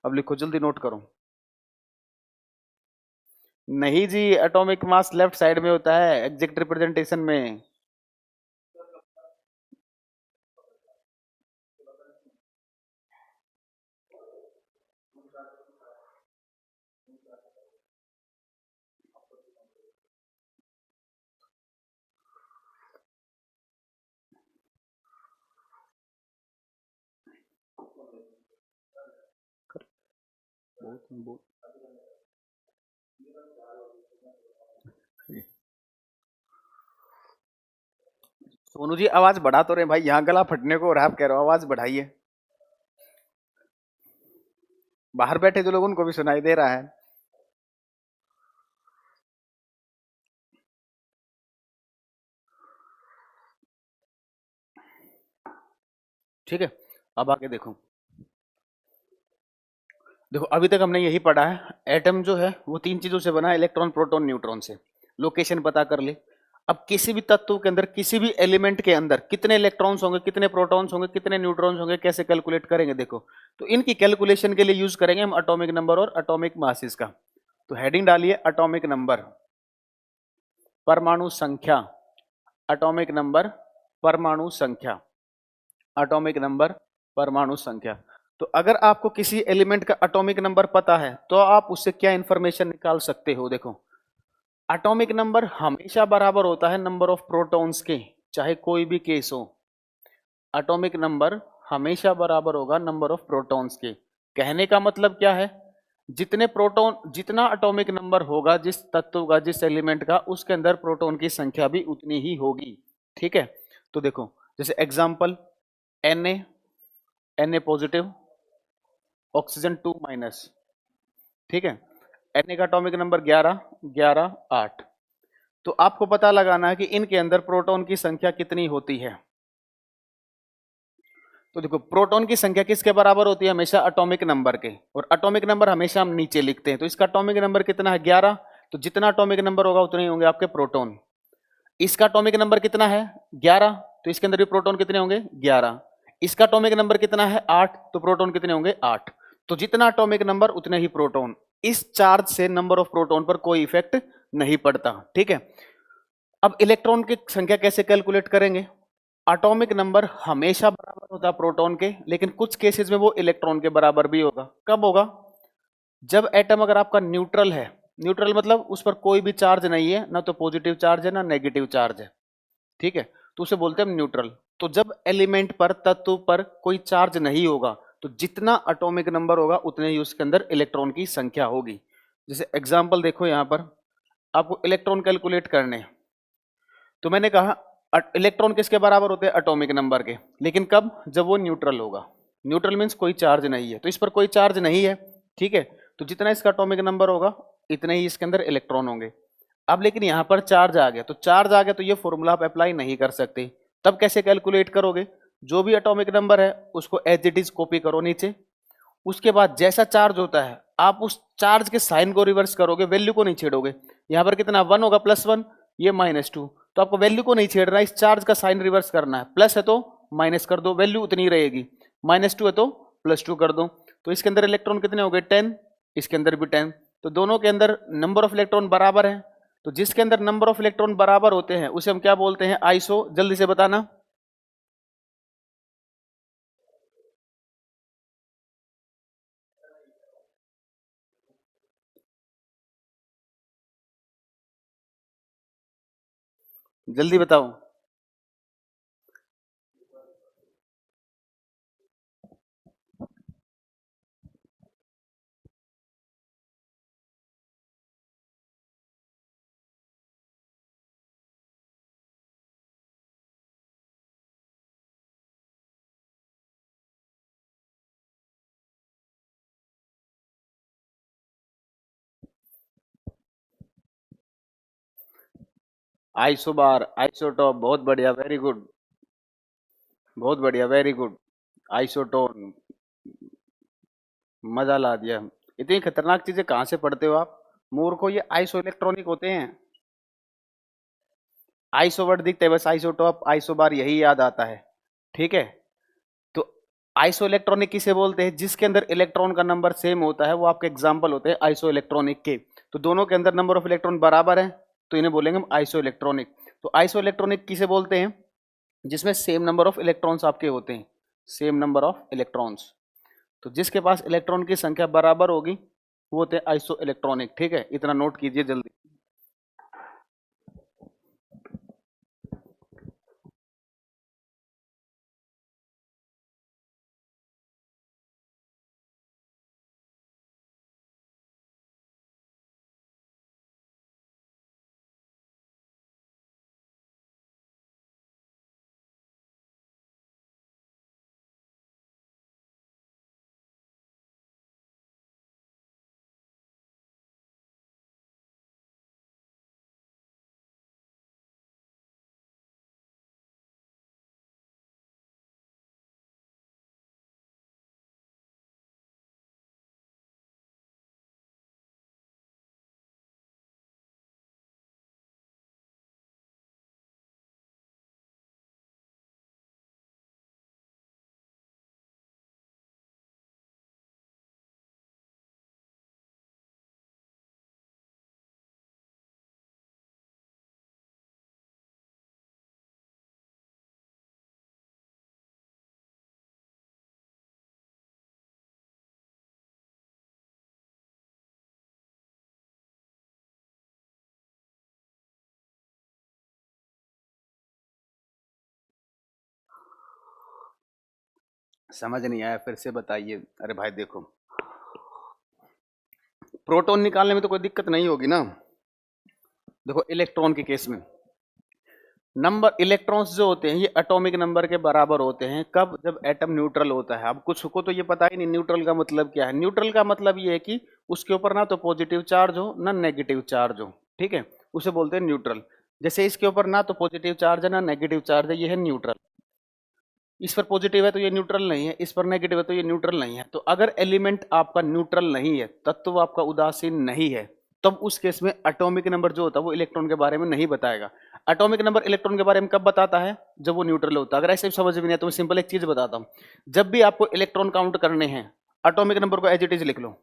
अब लिखो, जल्दी नोट करो। नहीं जी, एटॉमिक मास लेफ्ट साइड में होता है एग्जैक्ट रिप्रेजेंटेशन में। सोनू जी, आवाज बढ़ा तो रहे भाई, यहाँ गला फटने को, और आप कह रहे हो आवाज बढ़ाइए। बाहर बैठे जो लोग, उनको भी सुनाई दे रहा है। ठीक है, अब आगे देखो। देखो, अभी तक हमने यही पढ़ा है, एटम जो है वो तीन चीजों से बना है, इलेक्ट्रॉन, प्रोटॉन, न्यूट्रॉन से। लोकेशन पता कर ले। अब किसी भी तत्व के अंदर, किसी भी एलिमेंट के अंदर कितने इलेक्ट्रॉन्स होंगे, कितने प्रोटॉन्स होंगे, कितने न्यूट्रॉन्स होंगे, कैसे कैलकुलेट करेंगे? देखो, तो इनकी कैलकुलेशन के लिए यूज करेंगे हम एटॉमिक नंबर और एटॉमिक मासेस का। तो हेडिंग डालिए एटॉमिक नंबर, परमाणु संख्या, एटॉमिक नंबर, परमाणु संख्या, एटॉमिक नंबर, परमाणु संख्या। तो अगर आपको किसी एलिमेंट का एटॉमिक नंबर पता है तो आप उससे क्या इंफॉर्मेशन निकाल सकते हो? देखो, एटॉमिक नंबर हमेशा बराबर होता है नंबर ऑफ प्रोटॉन्स के, चाहे कोई भी केस हो। एटॉमिक नंबर हमेशा बराबर होगा नंबर ऑफ प्रोटॉन्स के। कहने का मतलब क्या है? जितने प्रोटॉन, जितना एटॉमिक नंबर होगा जिस तत्व का, जिस एलिमेंट का, उसके अंदर प्रोटॉन की संख्या भी उतनी ही होगी, ठीक है। तो देखो, जैसे एग्जांपल, Na पॉजिटिव, ऑक्सीजन 2-, ठीक है। Na का एटॉमिक नंबर 11, 11, 8। तो आपको पता लगाना है कि इनके अंदर प्रोटॉन की संख्या कितनी होती है। तो देखो, प्रोटॉन की संख्या किसके बराबर होती है? हमेशा एटॉमिक नंबर के, और एटॉमिक नंबर हमेशा हम नीचे लिखते हैं। तो इसका एटॉमिक नंबर कितना है? 11। तो जितना एटॉमिक नंबर होगा उतने ही होंगे आपके प्रोटॉन। इसका एटॉमिक नंबर कितना है? 11। तो इसके अंदर भी प्रोटॉन कितने होंगे? 11। इसका एटॉमिक नंबर कितना है? 8। तो प्रोटॉन कितने होंगे? 8। तो जितना एटॉमिक नंबर उतने ही प्रोटॉन। इस चार्ज से नंबर ऑफ प्रोटॉन पर कोई इफेक्ट नहीं पड़ता, ठीक है। अब इलेक्ट्रॉन की संख्या कैसे कैलकुलेट करेंगे? एटॉमिक नंबर हमेशा बराबर होता है प्रोटॉन के, लेकिन कुछ केसेस में वो इलेक्ट्रॉन के बराबर भी होगा। कब होगा? जब एटम अगर आपका न्यूट्रल है, न्यूट्रल मतलब उस पर कोई भी चार्ज नहीं है, ना तो पॉजिटिव चार्ज है ना नेगेटिव चार्ज है, ठीक है, तो उसे बोलते हैं हम न्यूट्रल। तो जब एलिमेंट पर, तत्व पर कोई चार्ज नहीं होगा तो जितना एटॉमिक नंबर होगा उतने ही उसके अंदर इलेक्ट्रॉन की संख्या होगी। जैसे एग्जांपल देखो, यहां पर आपको इलेक्ट्रॉन कैलकुलेट करने हैं, तो मैंने कहा इलेक्ट्रॉन किसके बराबर होते हैं, एटॉमिक नंबर के, लेकिन कब, जब वो न्यूट्रल होगा। न्यूट्रल मीन्स कोई चार्ज नहीं है, तो इस पर कोई चार्ज नहीं है, ठीक है, तो जितना इसका एटॉमिक नंबर होगा इतने ही इसके अंदर इलेक्ट्रॉन होंगे। अब लेकिन यहां पर चार्ज आ गया, तो चार्ज आ गया तो ये फॉर्मूला आप अप्लाई नहीं कर सकते। तब कैसे कैलकुलेट करोगे, जो भी एटॉमिक नंबर है उसको एज इट इज कॉपी करो नीचे, उसके बाद जैसा चार्ज होता है आप उस चार्ज के साइन को रिवर्स करोगे, वैल्यू को नहीं छेड़ोगे। यहां पर कितना 1 होगा, +1, ये -2, तो आपको वैल्यू को नहीं छेड़ना, इस चार्ज का साइन रिवर्स करना है। प्लस है तो माइनस कर दो, वैल्यू उतनी रहेगी। -2 है तो +2 कर दो। तो इसके अंदर इलेक्ट्रॉन कितने हो गए, 10, इसके अंदर भी 10, तो दोनों के अंदर नंबर ऑफ इलेक्ट्रॉन बराबर है। तो जिसके अंदर नंबर ऑफ इलेक्ट्रॉन बराबर होते हैं उसे हम क्या बोलते हैं, आइसो। जल्दी से बताना। जल्दी बताओ। आइसोबार, आइसोटॉप, बहुत बढ़िया, वेरी गुड, बहुत बढ़िया, वेरी गुड। आइसोटोन, मजा ला दिया। इतनी खतरनाक चीजें कहाँ से पढ़ते हो आप मूर्खो, ये आइसो इलेक्ट्रॉनिक होते हैं। आइसो वर्ड दिखते हैं बस, आइसोटॉप, आइसोबार यही याद आता है, ठीक है। तो आइसो इलेक्ट्रॉनिक किसे बोलते हैं, जिसके अंदर इलेक्ट्रॉन का नंबर सेम होता है, वो आपके एग्जाम्पल होते हैं आइसो इलेक्ट्रॉनिक के। तो दोनों के अंदर नंबर ऑफ इलेक्ट्रॉन बराबर है, तो इन्हें बोलेंगे हम आइसो इलेक्ट्रॉनिक। तो आइसो इलेक्ट्रॉनिक किसे बोलते हैं, जिसमें सेम नंबर ऑफ इलेक्ट्रॉन्स आपके होते हैं, सेम नंबर ऑफ इलेक्ट्रॉन्स। तो जिसके पास इलेक्ट्रॉन की संख्या बराबर होगी वो होते हैं आइसो इलेक्ट्रॉनिक, ठीक है, इतना नोट कीजिए जल्दी। समझ नहीं आया, फिर से बताइए। अरे भाई देखो, प्रोटॉन निकालने में तो कोई दिक्कत नहीं होगी ना। देखो इलेक्ट्रॉन के केस में नंबर इलेक्ट्रॉन्स जो होते हैं ये एटॉमिक नंबर के बराबर होते हैं, कब, जब एटम न्यूट्रल होता है। अब कुछ को तो ये पता ही नहीं न्यूट्रल का मतलब क्या है। न्यूट्रल का मतलब ये है कि उसके ऊपर ना तो पॉजिटिव चार्ज हो ना नेगेटिव चार्ज हो, ठीक है, उसे बोलते हैं न्यूट्रल। जैसे इसके ऊपर ना तो पॉजिटिव चार्ज है ना नेगेटिव चार्ज है, ये है न्यूट्रल। इस पर पॉजिटिव है तो ये न्यूट्रल नहीं है, इस पर नेगेटिव है तो ये न्यूट्रल नहीं है। तो अगर एलिमेंट आपका न्यूट्रल नहीं है, तत्व आपका उदासीन नहीं है, तब उस केस में एटॉमिक नंबर जो होता है वो इलेक्ट्रॉन के बारे में नहीं बताएगा। एटॉमिक नंबर इलेक्ट्रॉन के बारे में कब बताता है, जब वो न्यूट्रल होता है। अगर ऐसे समझ में नहीं है तो मैं सिंपल एक चीज बताता हूँ, जब भी आपको इलेक्ट्रॉन काउंट करने हैं, एटॉमिक नंबर को एज इट इज लिख लो।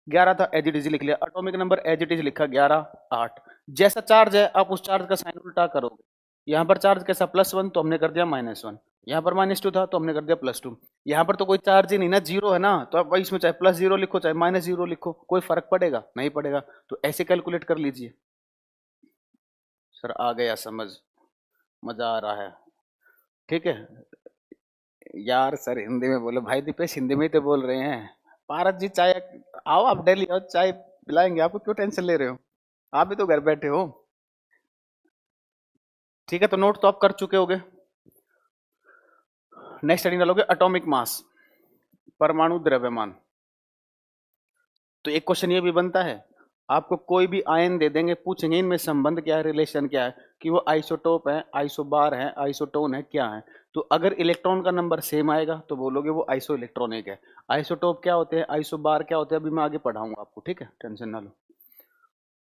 11 था, एज इट इज लिख लिया, atomic number as it is लिखा 11, 8। जैसा चार्ज है आप उस चार्ज का साइन उल्टा करोगे। यहाँ पर चार्ज कैसा, +1, तो हमने कर दिया -1। यहाँ पर -2 था तो हमने कर दिया +2। यहाँ पर तो कोई चार्ज ही नहीं ना, जीरो है ना, तो आप इसमें चाहे +0 लिखो चाहे -0 लिखो, कोई फर्क पड़ेगा नहीं पड़ेगा। तो ऐसे कैलकुलेट कर लीजिए। सर आ गया समझ। मजा आ रहा है। ठीक है यार, सर हिंदी में बोलो भाई। दीपेश हिंदी में ही तो बोल रहे हैं। पारस जी चाय, आओ आप डेली आओ, चाय पिलाएंगे आपको, क्यों टेंशन ले रहे हो? आप भी तो घर बैठे हो। ठीक है, तो नोट तो आप कर चुके होगे। नेक्स्ट हेडिंग डालोगे एटॉमिक मास, परमाणु द्रव्यमान। तो एक क्वेश्चन ये भी बनता है, आपको कोई भी आयन दे देंगे, पूछेंगे इनमें संबंध क्या है, रिलेशन क्या है, कि वो आइसोटोप है, आइसोबार है, आइसोटोन है, क्या है। तो अगर इलेक्ट्रॉन का नंबर सेम आएगा तो बोलोगे वो आइसो इलेक्ट्रॉनिक है। आइसोटोप क्या होते हैं, आइसोबार क्या होते हैं, अभी मैं आगे पढ़ाऊंगा आपको। ठीक है, टेंशन ना लो।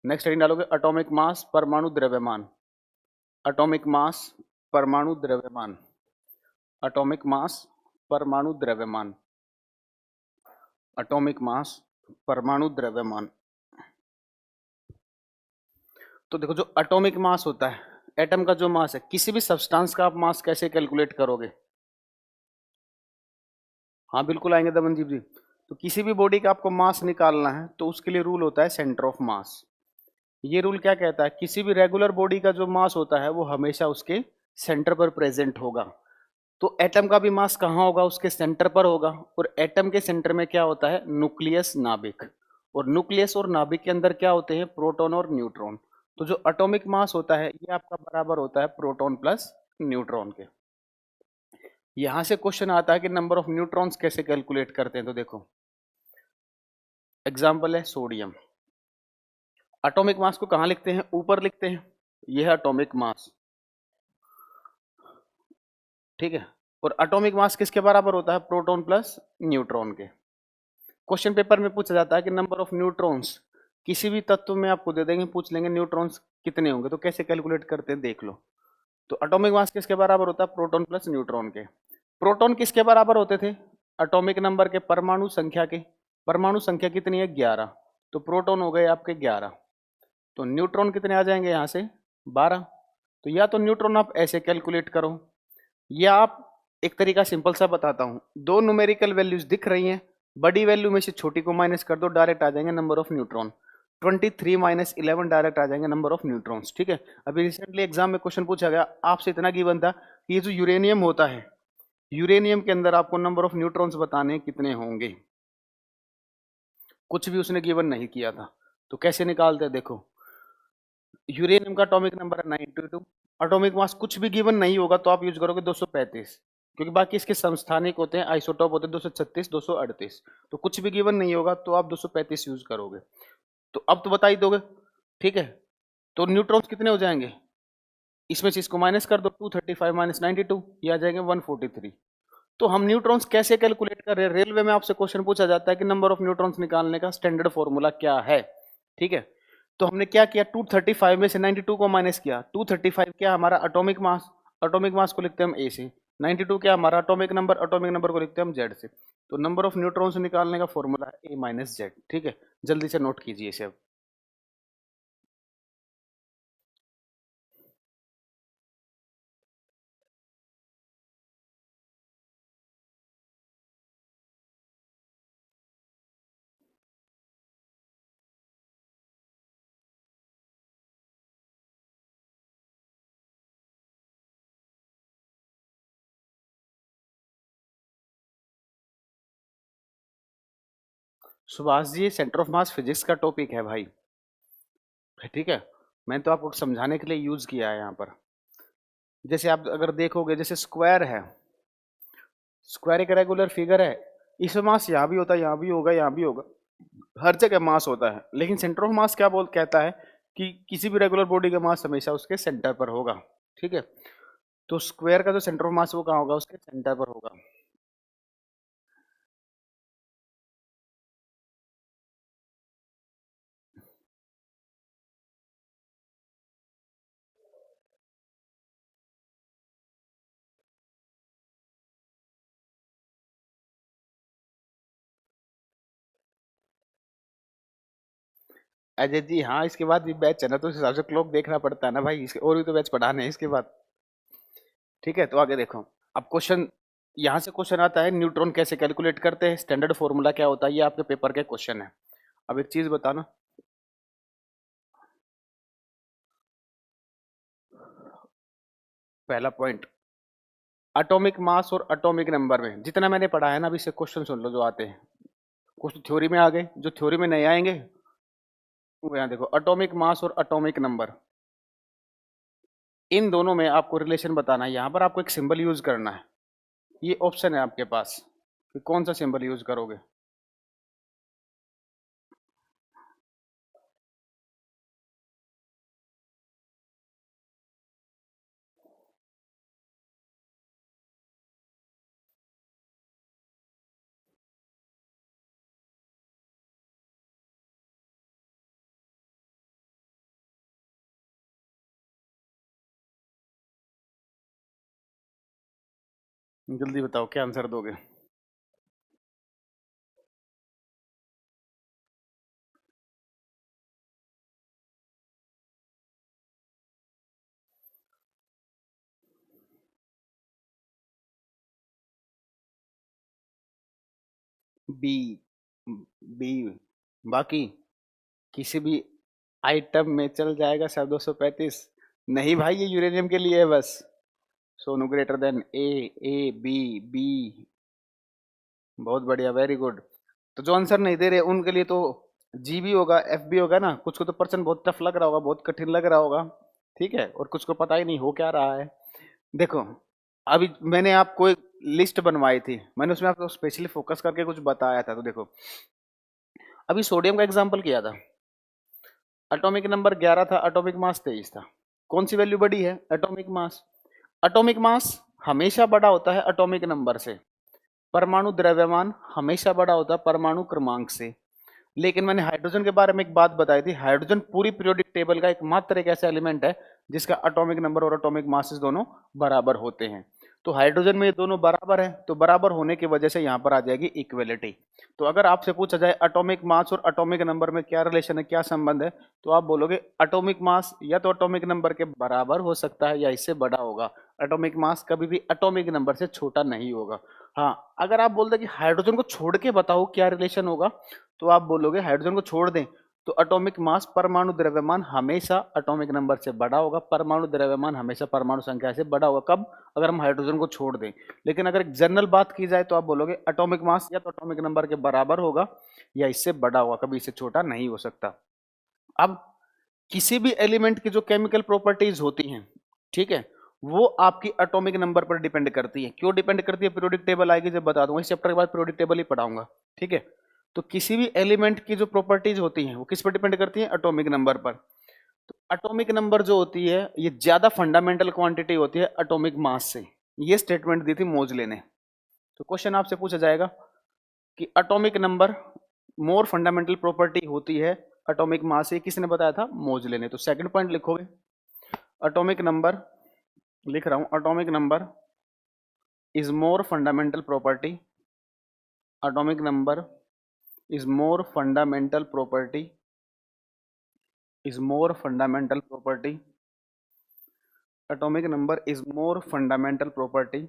नेक्स्ट हेडिंग डालोगे एटॉमिक मास, परमाणु द्रव्यमान। एटॉमिक मास, परमाणु द्रव्यमान। एटॉमिक मास, परमाणु द्रव्यमान। एटॉमिक मास, परमाणु द्रव्यमान। तो देखो, जो एटॉमिक मास होता है, एटम का जो मास है, किसी भी सब्सटेंस का आप मास कैसे कैलकुलेट करोगे? हाँ बिल्कुल आएंगे दमनदीप जी। तो किसी भी बॉडी का आपको मास निकालना है तो उसके लिए रूल होता है सेंटर ऑफ मास। ये रूल क्या कहता है, किसी भी रेगुलर बॉडी का जो मास होता है वो हमेशा उसके सेंटर पर प्रेजेंट होगा। तो एटम का भी मास कहाँ होगा, उसके सेंटर पर होगा। और एटम के सेंटर में क्या होता है, न्यूक्लियस, नाभिक। और न्यूक्लियस और नाभिक के अंदर क्या होते हैं, प्रोटॉन और न्यूट्रॉन। तो जो एटॉमिक मास होता है ये आपका बराबर होता है प्रोटॉन प्लस न्यूट्रॉन के। यहां से क्वेश्चन आता है कि नंबर ऑफ न्यूट्रॉन्स कैसे कैलकुलेट करते हैं। तो देखो, एग्जाम्पल है सोडियम। एटॉमिक मास को कहाँ लिखते हैं, ऊपर लिखते हैं, यह है एटॉमिक मास। ठीक है, और एटॉमिक मास किसके बराबर होता है, प्रोटॉन प्लस न्यूट्रॉन के। क्वेश्चन पेपर में पूछा जाता है कि नंबर ऑफ न्यूट्रॉन्स, किसी भी तत्व में आपको दे देंगे, पूछ लेंगे न्यूट्रॉन्स कितने होंगे, तो कैसे कैलकुलेट करते हैं देख लो। तो एटॉमिक मास किसके बराबर होता है, प्रोटॉन प्लस न्यूट्रॉन के। प्रोटॉन किसके बराबर होते थे, एटॉमिक नंबर के, परमाणु संख्या के। परमाणु संख्या कितनी है, 11। तो प्रोटॉन हो गए आपके 11। तो न्यूट्रॉन कितने आ जाएंगे यहाँ से, 12। तो या तो न्यूट्रॉन आप ऐसे कैलकुलेट करो, या आप एक तरीका सिंपल सा बताता हूं, दो न्यूमेरिकल वैल्यूज दिख रही हैं, बड़ी वैल्यू में से छोटी को माइनस कर दो, डायरेक्ट आ जाएंगे number of neutron. 23 minus 11 direct आ जाएंगे नंबर ऑफ न्यूट्रॉन्स। ठीक है, अभी रिसेंटली एग्जाम में क्वेश्चन पूछा गया, आपसे इतना गिवन था कि ये जो यूरेनियम होता है, यूरेनियम के अंदर आपको नंबर ऑफ न्यूट्रॉन्स बताने कितने होंगे। कुछ भी उसने गिवन नहीं किया था। तो कैसे निकालते हैं, देखो, यूरेनियम का एटॉमिक नंबर है 92। एटॉमिक मास कुछ भी गिवन नहीं होगा तो आप यूज करोगे 235, क्योंकि बाकी इसके समस्थानिक होते हैं, आइसोटोप होते हैं 236, 238। तो कुछ भी गिवन नहीं होगा तो आप 235 यूज करोगे। तो अब तो बता ही दोगे। ठीक है, तो न्यूट्रॉन्स कितने हो जाएंगे, इसमें से इसको माइनस कर दो, 235 माइनस 92, ये आ जाएंगे 143। तो हम न्यूट्रॉन्स कैसे कैलकुलेट कर रहे हैं, रेलवे में आपसे क्वेश्चन पूछा जाता है कि नंबर ऑफ न्यूट्रॉन्स निकालने का स्टैंडर्ड फॉर्मूला क्या है। ठीक है, तो हमने क्या किया, 235 में से 92 को माइनस किया। 235 क्या हमारा एटॉमिक मास, एटॉमिक मास को लिखते हैं हम ए से। 92 क्या हमारा एटॉमिक नंबर, एटॉमिक नंबर को लिखते हैं हम जेड से। तो नंबर ऑफ न्यूट्रॉन्स निकालने का फॉर्मूला है ए माइनस जेड। ठीक है, जल्दी से नोट कीजिए इसे अब। Subhash ji, centre of mass physics का टॉपिक है भाई। ठीक है, मैंने तो आपको समझाने के लिए यूज किया है यहाँ पर। जैसे आप अगर देखोगे, जैसे स्क्वायर है, स्क्वायर एक रेगुलर फिगर है, इसमें मास यहाँ भी होता है, यहाँ भी होगा, यहाँ भी होगा, हर जगह मास होता है। लेकिन सेंटर ऑफ मास क्या बोल कहता है कि किसी भी रेगुलर बॉडी का मास हमेशा उसके सेंटर पर होगा। ठीक है, तो स्क्वायर का जो सेंटर ऑफ मास वो कहाँ होगा, उसके सेंटर पर होगा। अजय जी, हाँ इसके बाद भी बैच है ना, तो उस हिसाब से क्लॉक देखना पड़ता है ना भाई, इसके और भी तो बैच पढ़ाने हैं इसके बाद। ठीक है, तो आगे देखो, अब क्वेश्चन, यहाँ से क्वेश्चन आता है न्यूट्रॉन कैसे कैलकुलेट करते हैं, स्टैंडर्ड फॉर्मूला क्या होता है, ये आपके पेपर के क्वेश्चन है। अब एक चीज बताना, पहला पॉइंट, एटॉमिक मास और एटॉमिक नंबर में जितना मैंने पढ़ा है ना, अभी से क्वेश्चन सुन लो जो आते हैं। कुछ तो थ्योरी में आ गए, जो थ्योरी में नहीं आएंगे वो यहाँ देखो, एटॉमिक मास और एटॉमिक नंबर, इन दोनों में आपको रिलेशन बताना है। यहाँ पर आपको एक सिंबल यूज करना है, ये ऑप्शन है आपके पास कि कौन सा सिंबल यूज करोगे। जल्दी बताओ क्या आंसर दोगे। B, B. बाकी किसी भी आइटम में चल जाएगा सर 235। नहीं भाई, ये यूरेनियम के लिए है बस। Sonu greater than A B B. बहुत बढ़िया, वेरी गुड। तो जो आंसर नहीं दे रहे उनके लिए तो जी भी होगा, एफ भी होगा ना। कुछ को तो पर्सन बहुत टफ लग रहा होगा, बहुत कठिन लग रहा होगा, ठीक है, और कुछ को पता ही नहीं हो क्या रहा है। देखो, अभी मैंने आपको एक लिस्ट बनवाई थी, मैंने उसमें आपको स्पेशली फोकस करके कुछ बताया था। तो देखो, अभी सोडियम का एग्जाम्पल किया था, एटॉमिक नंबर 11 था, एटॉमिक मास 23 था। कौन सी वैल्यू बड़ी है? Atomic mass. एटॉमिक मास हमेशा बड़ा होता है एटॉमिक नंबर से, परमाणु द्रव्यमान हमेशा बड़ा होता है परमाणु क्रमांक से। लेकिन मैंने हाइड्रोजन के बारे में एक बात बताई थी, हाइड्रोजन पूरी पीरियोडिक टेबल का एकमात्र एक ऐसा एलिमेंट है जिसका एटॉमिक नंबर और एटॉमिक मासेस दोनों बराबर होते हैं। तो हाइड्रोजन में ये दोनों बराबर है, तो बराबर होने की वजह से यहाँ पर आ जाएगी इक्वलिटी। तो अगर आपसे पूछा जाए एटॉमिक मास और एटॉमिक नंबर में क्या रिलेशन है, क्या संबंध है, तो आप बोलोगे एटॉमिक मास या तो एटॉमिक नंबर के बराबर हो सकता है या इससे बड़ा होगा। एटॉमिक मास कभी भी एटॉमिक नंबर से छोटा नहीं होगा। हाँ, अगर आप बोलते कि हाइड्रोजन को छोड़ के बताओ क्या रिलेशन होगा, तो आप बोलोगे हाइड्रोजन को छोड़ दें तो एटॉमिक मास परमाणु द्रव्यमान हमेशा एटॉमिक नंबर से बड़ा होगा, परमाणु द्रव्यमान हमेशा परमाणु संख्या से बड़ा होगा। कब? अगर हम हाइड्रोजन को छोड़ दें। लेकिन अगर एक जनरल बात की जाए तो आप बोलोगे एटॉमिक मास या तो एटॉमिक नंबर के बराबर होगा या इससे बड़ा होगा, कभी इससे छोटा नहीं हो सकता। अब किसी भी एलिमेंट की जो केमिकल प्रॉपर्टीज होती हैं, ठीक है, वो आपकी एटॉमिक नंबर पर डिपेंड करती है। क्यों डिपेंड करती है? पीरियोडिक टेबल आएगी जब बता दूंगा, इस चैप्टर के बाद पीरियोडिक टेबल ही पढ़ाऊंगा, ठीक है। तो किसी भी एलिमेंट की जो प्रॉपर्टीज होती हैं वो किस पर डिपेंड करती हैं? एटॉमिक नंबर पर। तो एटॉमिक नंबर जो होती है ये ज्यादा फंडामेंटल क्वांटिटी होती है एटॉमिक मास से। ये स्टेटमेंट दी थी मोजले ने। तो क्वेश्चन आपसे पूछा जाएगा कि एटॉमिक नंबर मोर फंडामेंटल प्रॉपर्टी होती है एटॉमिक मास से, किसने बताया था? मोजले ने। तो सेकंड पॉइंट लिखोगे, एटॉमिक नंबर लिख रहा हूं, atomic number is more fundamental property, atomic number is more fundamental property, is more fundamental property, atomic number is more fundamental property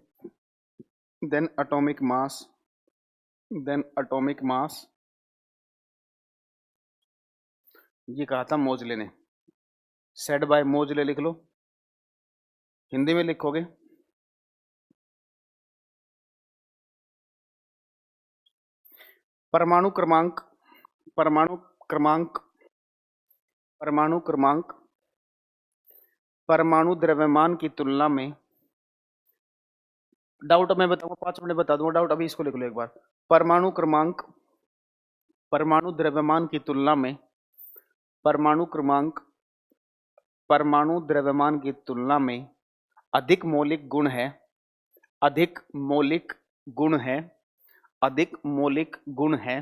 than atomic mass, than atomic mass। ये कहा था मोजले ने, said bye मोजले लिख लो। हिंदी में लिखोगे परमाणु क्रमांक, परमाणु क्रमांक, परमाणु क्रमांक परमाणु द्रव्यमान की तुलना में, डाउट मैं बताऊंगा 5 मिनट बता दूंगा डाउट, अभी इसको लिख लो एक बार। परमाणु क्रमांक परमाणु द्रव्यमान की तुलना में, परमाणु क्रमांक परमाणु द्रव्यमान की तुलना में अधिक मौलिक गुण है, अधिक मौलिक गुण है, अधिक मौलिक गुण है,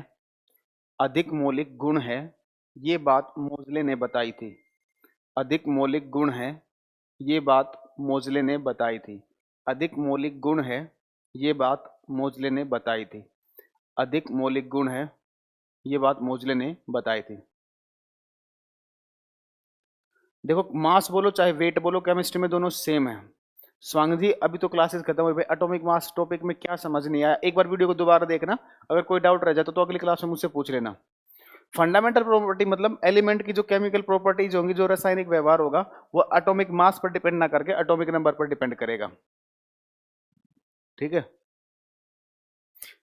अधिक मौलिक गुण है। ये बात मोजले ने बताई थी। अधिक मौलिक गुण है, ये बात मोजले ने बताई थी। अधिक मौलिक गुण है, ये बात मोजले ने बताई थी। अधिक मौलिक गुण है, ये बात मोजले ने बताई थी। देखो, मास बोलो चाहे वेट बोलो, केमिस्ट्री में दोनों सेम है। स्वांग जी, अभी तो क्लासेस खत्म हुई भाई, एटॉमिक मास टॉपिक में क्या समझ नहीं आया, एक बार वीडियो को दोबारा देखना, अगर कोई डाउट रह जाए तो अगली क्लास में मुझसे पूछ लेना। फंडामेंटल प्रॉपर्टी मतलब एलिमेंट की जो केमिकल प्रॉपर्टीज होंगी, जो रासायनिक व्यवहार होगा, वो एटॉमिक मास पर डिपेंड ना करके एटॉमिक नंबर पर डिपेंड करेगा। ठीक है,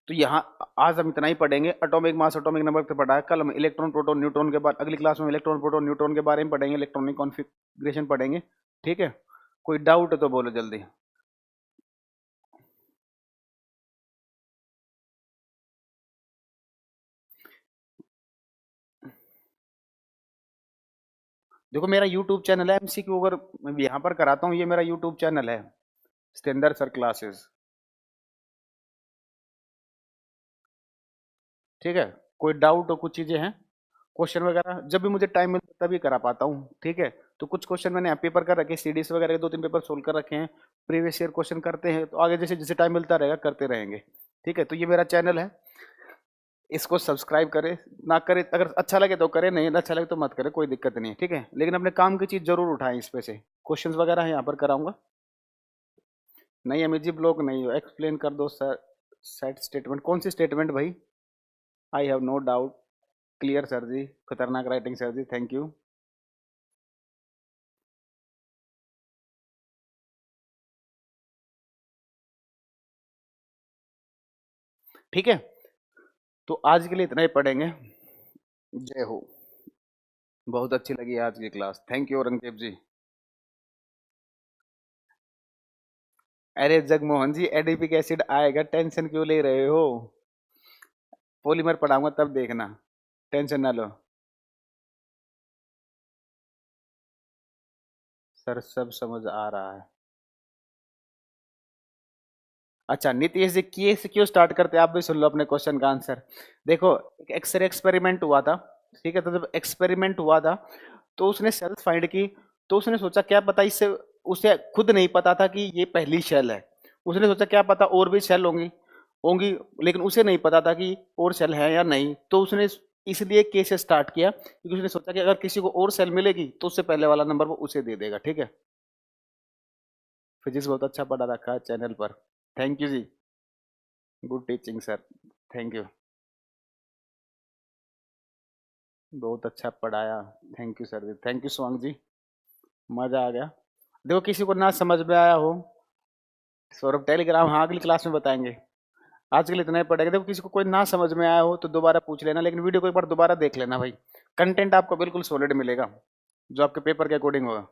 तो यहाँ आज हम इतना ही पढ़ेंगे। एटॉमिक मास एटॉमिक नंबर पे पढ़ा है, कल हम इलेक्ट्रॉन प्रोटॉन न्यूट्रॉन के बाद अगली क्लास में इलेक्ट्रॉन प्रोटॉन न्यूट्रॉन के बारे में पढ़ेंगे, इलेक्ट्रॉनिक कॉन्फ़िगरेशन पढ़ेंगे। ठीक है, कोई डाउट है तो बोलो जल्दी। देखो मेरा यूट्यूब चैनल है एमसीक्यू, अगर मैं यहाँ पर कराता हूँ, ये मेरा यूट्यूब चैनल है स्टैंडर्ड सर क्लासेस। ठीक है, कोई डाउट हो, कुछ चीजें हैं, क्वेश्चन वगैरह जब भी मुझे टाइम मिलता है तभी करा पाता हूँ। ठीक है, तो कुछ क्वेश्चन मैंने यहाँ पेपर कर रखे, सीडीएस वगैरह के 2-3 पेपर सोल्व कर रखे हैं, प्रीवियस ईयर क्वेश्चन करते हैं, तो आगे जैसे जैसे टाइम मिलता रहेगा करते रहेंगे। ठीक है, तो ये मेरा चैनल है, इसको सब्सक्राइब करें, ना करें अगर अच्छा लगे तो करें, नहीं अच्छा लगे तो मत करें, कोई दिक्कत नहीं है। ठीक है, लेकिन अपने काम की चीज जरूर उठाएं, इस पे से क्वेश्चंस वगैरह है यहाँ पर कराऊंगा। नहीं अमित जी ब्लॉक नहीं हो, एक्सप्लेन कर दो सर। सेट स्टेटमेंट कौन सी स्टेटमेंट भाई? I have no doubt, clear sir ji, खतरनाक writing sir ji, thank you. ठीक है, तो आज के लिए इतना ही पढ़ेंगे। जय हो। बहुत अच्छी लगी आज की क्लास, थैंक यू औरंगजेब जी। अरे जगमोहन जी एडिपिक एसिड आएगा, टेंशन क्यों ले रहे हो? पॉलीमर पढ़ाऊंगा तब देखना, टेंशन ना लो। सर सब समझ आ रहा है। अच्छा नीतीश जी, किए से क्यों स्टार्ट करते हैं, आप भी सुन लो अपने क्वेश्चन का आंसर। देखो एक एक्सरे एक्सपेरिमेंट हुआ था, ठीक है, तो जब एक्सपेरिमेंट हुआ था तो उसने सेल्स फाइंड की, तो उसने सोचा क्या पता इससे, उसे खुद नहीं पता था कि ये पहली शेल है, उसने सोचा क्या पता और भी शेल होंगी होंगी, लेकिन उसे नहीं पता था कि और सेल है या नहीं, तो उसने इसलिए केस स्टार्ट किया क्योंकि उसने सोचा कि अगर किसी को और सेल मिलेगी तो उससे पहले वाला नंबर वो उसे दे देगा। ठीक है, फिजिक्स बहुत अच्छा पढ़ा रखा है चैनल पर, thank you ji, good teaching sir, thank you, बहुत अच्छा पढ़ाया, thank you sir ji, thank you Swang ji, मजा आ गया। देखो किसी को ना समझ में आया हो, सौरभ टेलीग्राम, हाँ अगली क्लास में बताएंगे, आज के लिए इतना ही पड़ेगा। देखो किसी को कोई ना समझ में आया हो तो दोबारा पूछ लेना, लेकिन वीडियो को एक बार दोबारा देख लेना भाई, कंटेंट आपको बिल्कुल सॉलिड मिलेगा जो आपके पेपर के अकॉर्डिंग होगा।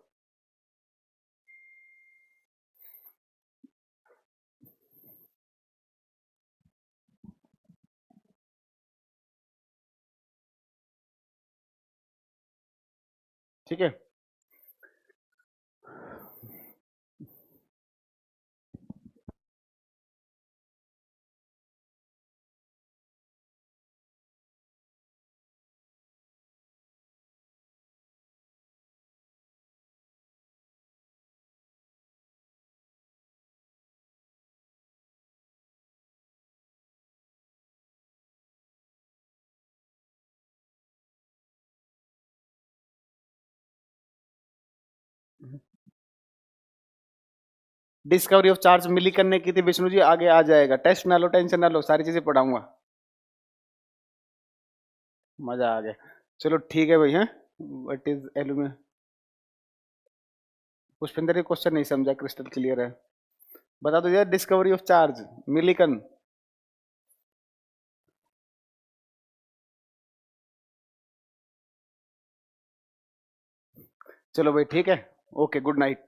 ठीक है, डिस्कवरी ऑफ चार्ज मिली करने की थी विष्णु जी, आगे आ जाएगा, टेस्ट ना लो, टेंशन ना लो, सारी चीजें पढ़ाऊंगा, मजा आ गया। चलो ठीक है भाई, है what is aluminium, Pushpendra question नहीं समझा, क्रिस्टल क्लियर है, बता दो यार, डिस्कवरी ऑफ चार्ज मिलीकन। चलो भाई ठीक है, ओके गुड नाइट।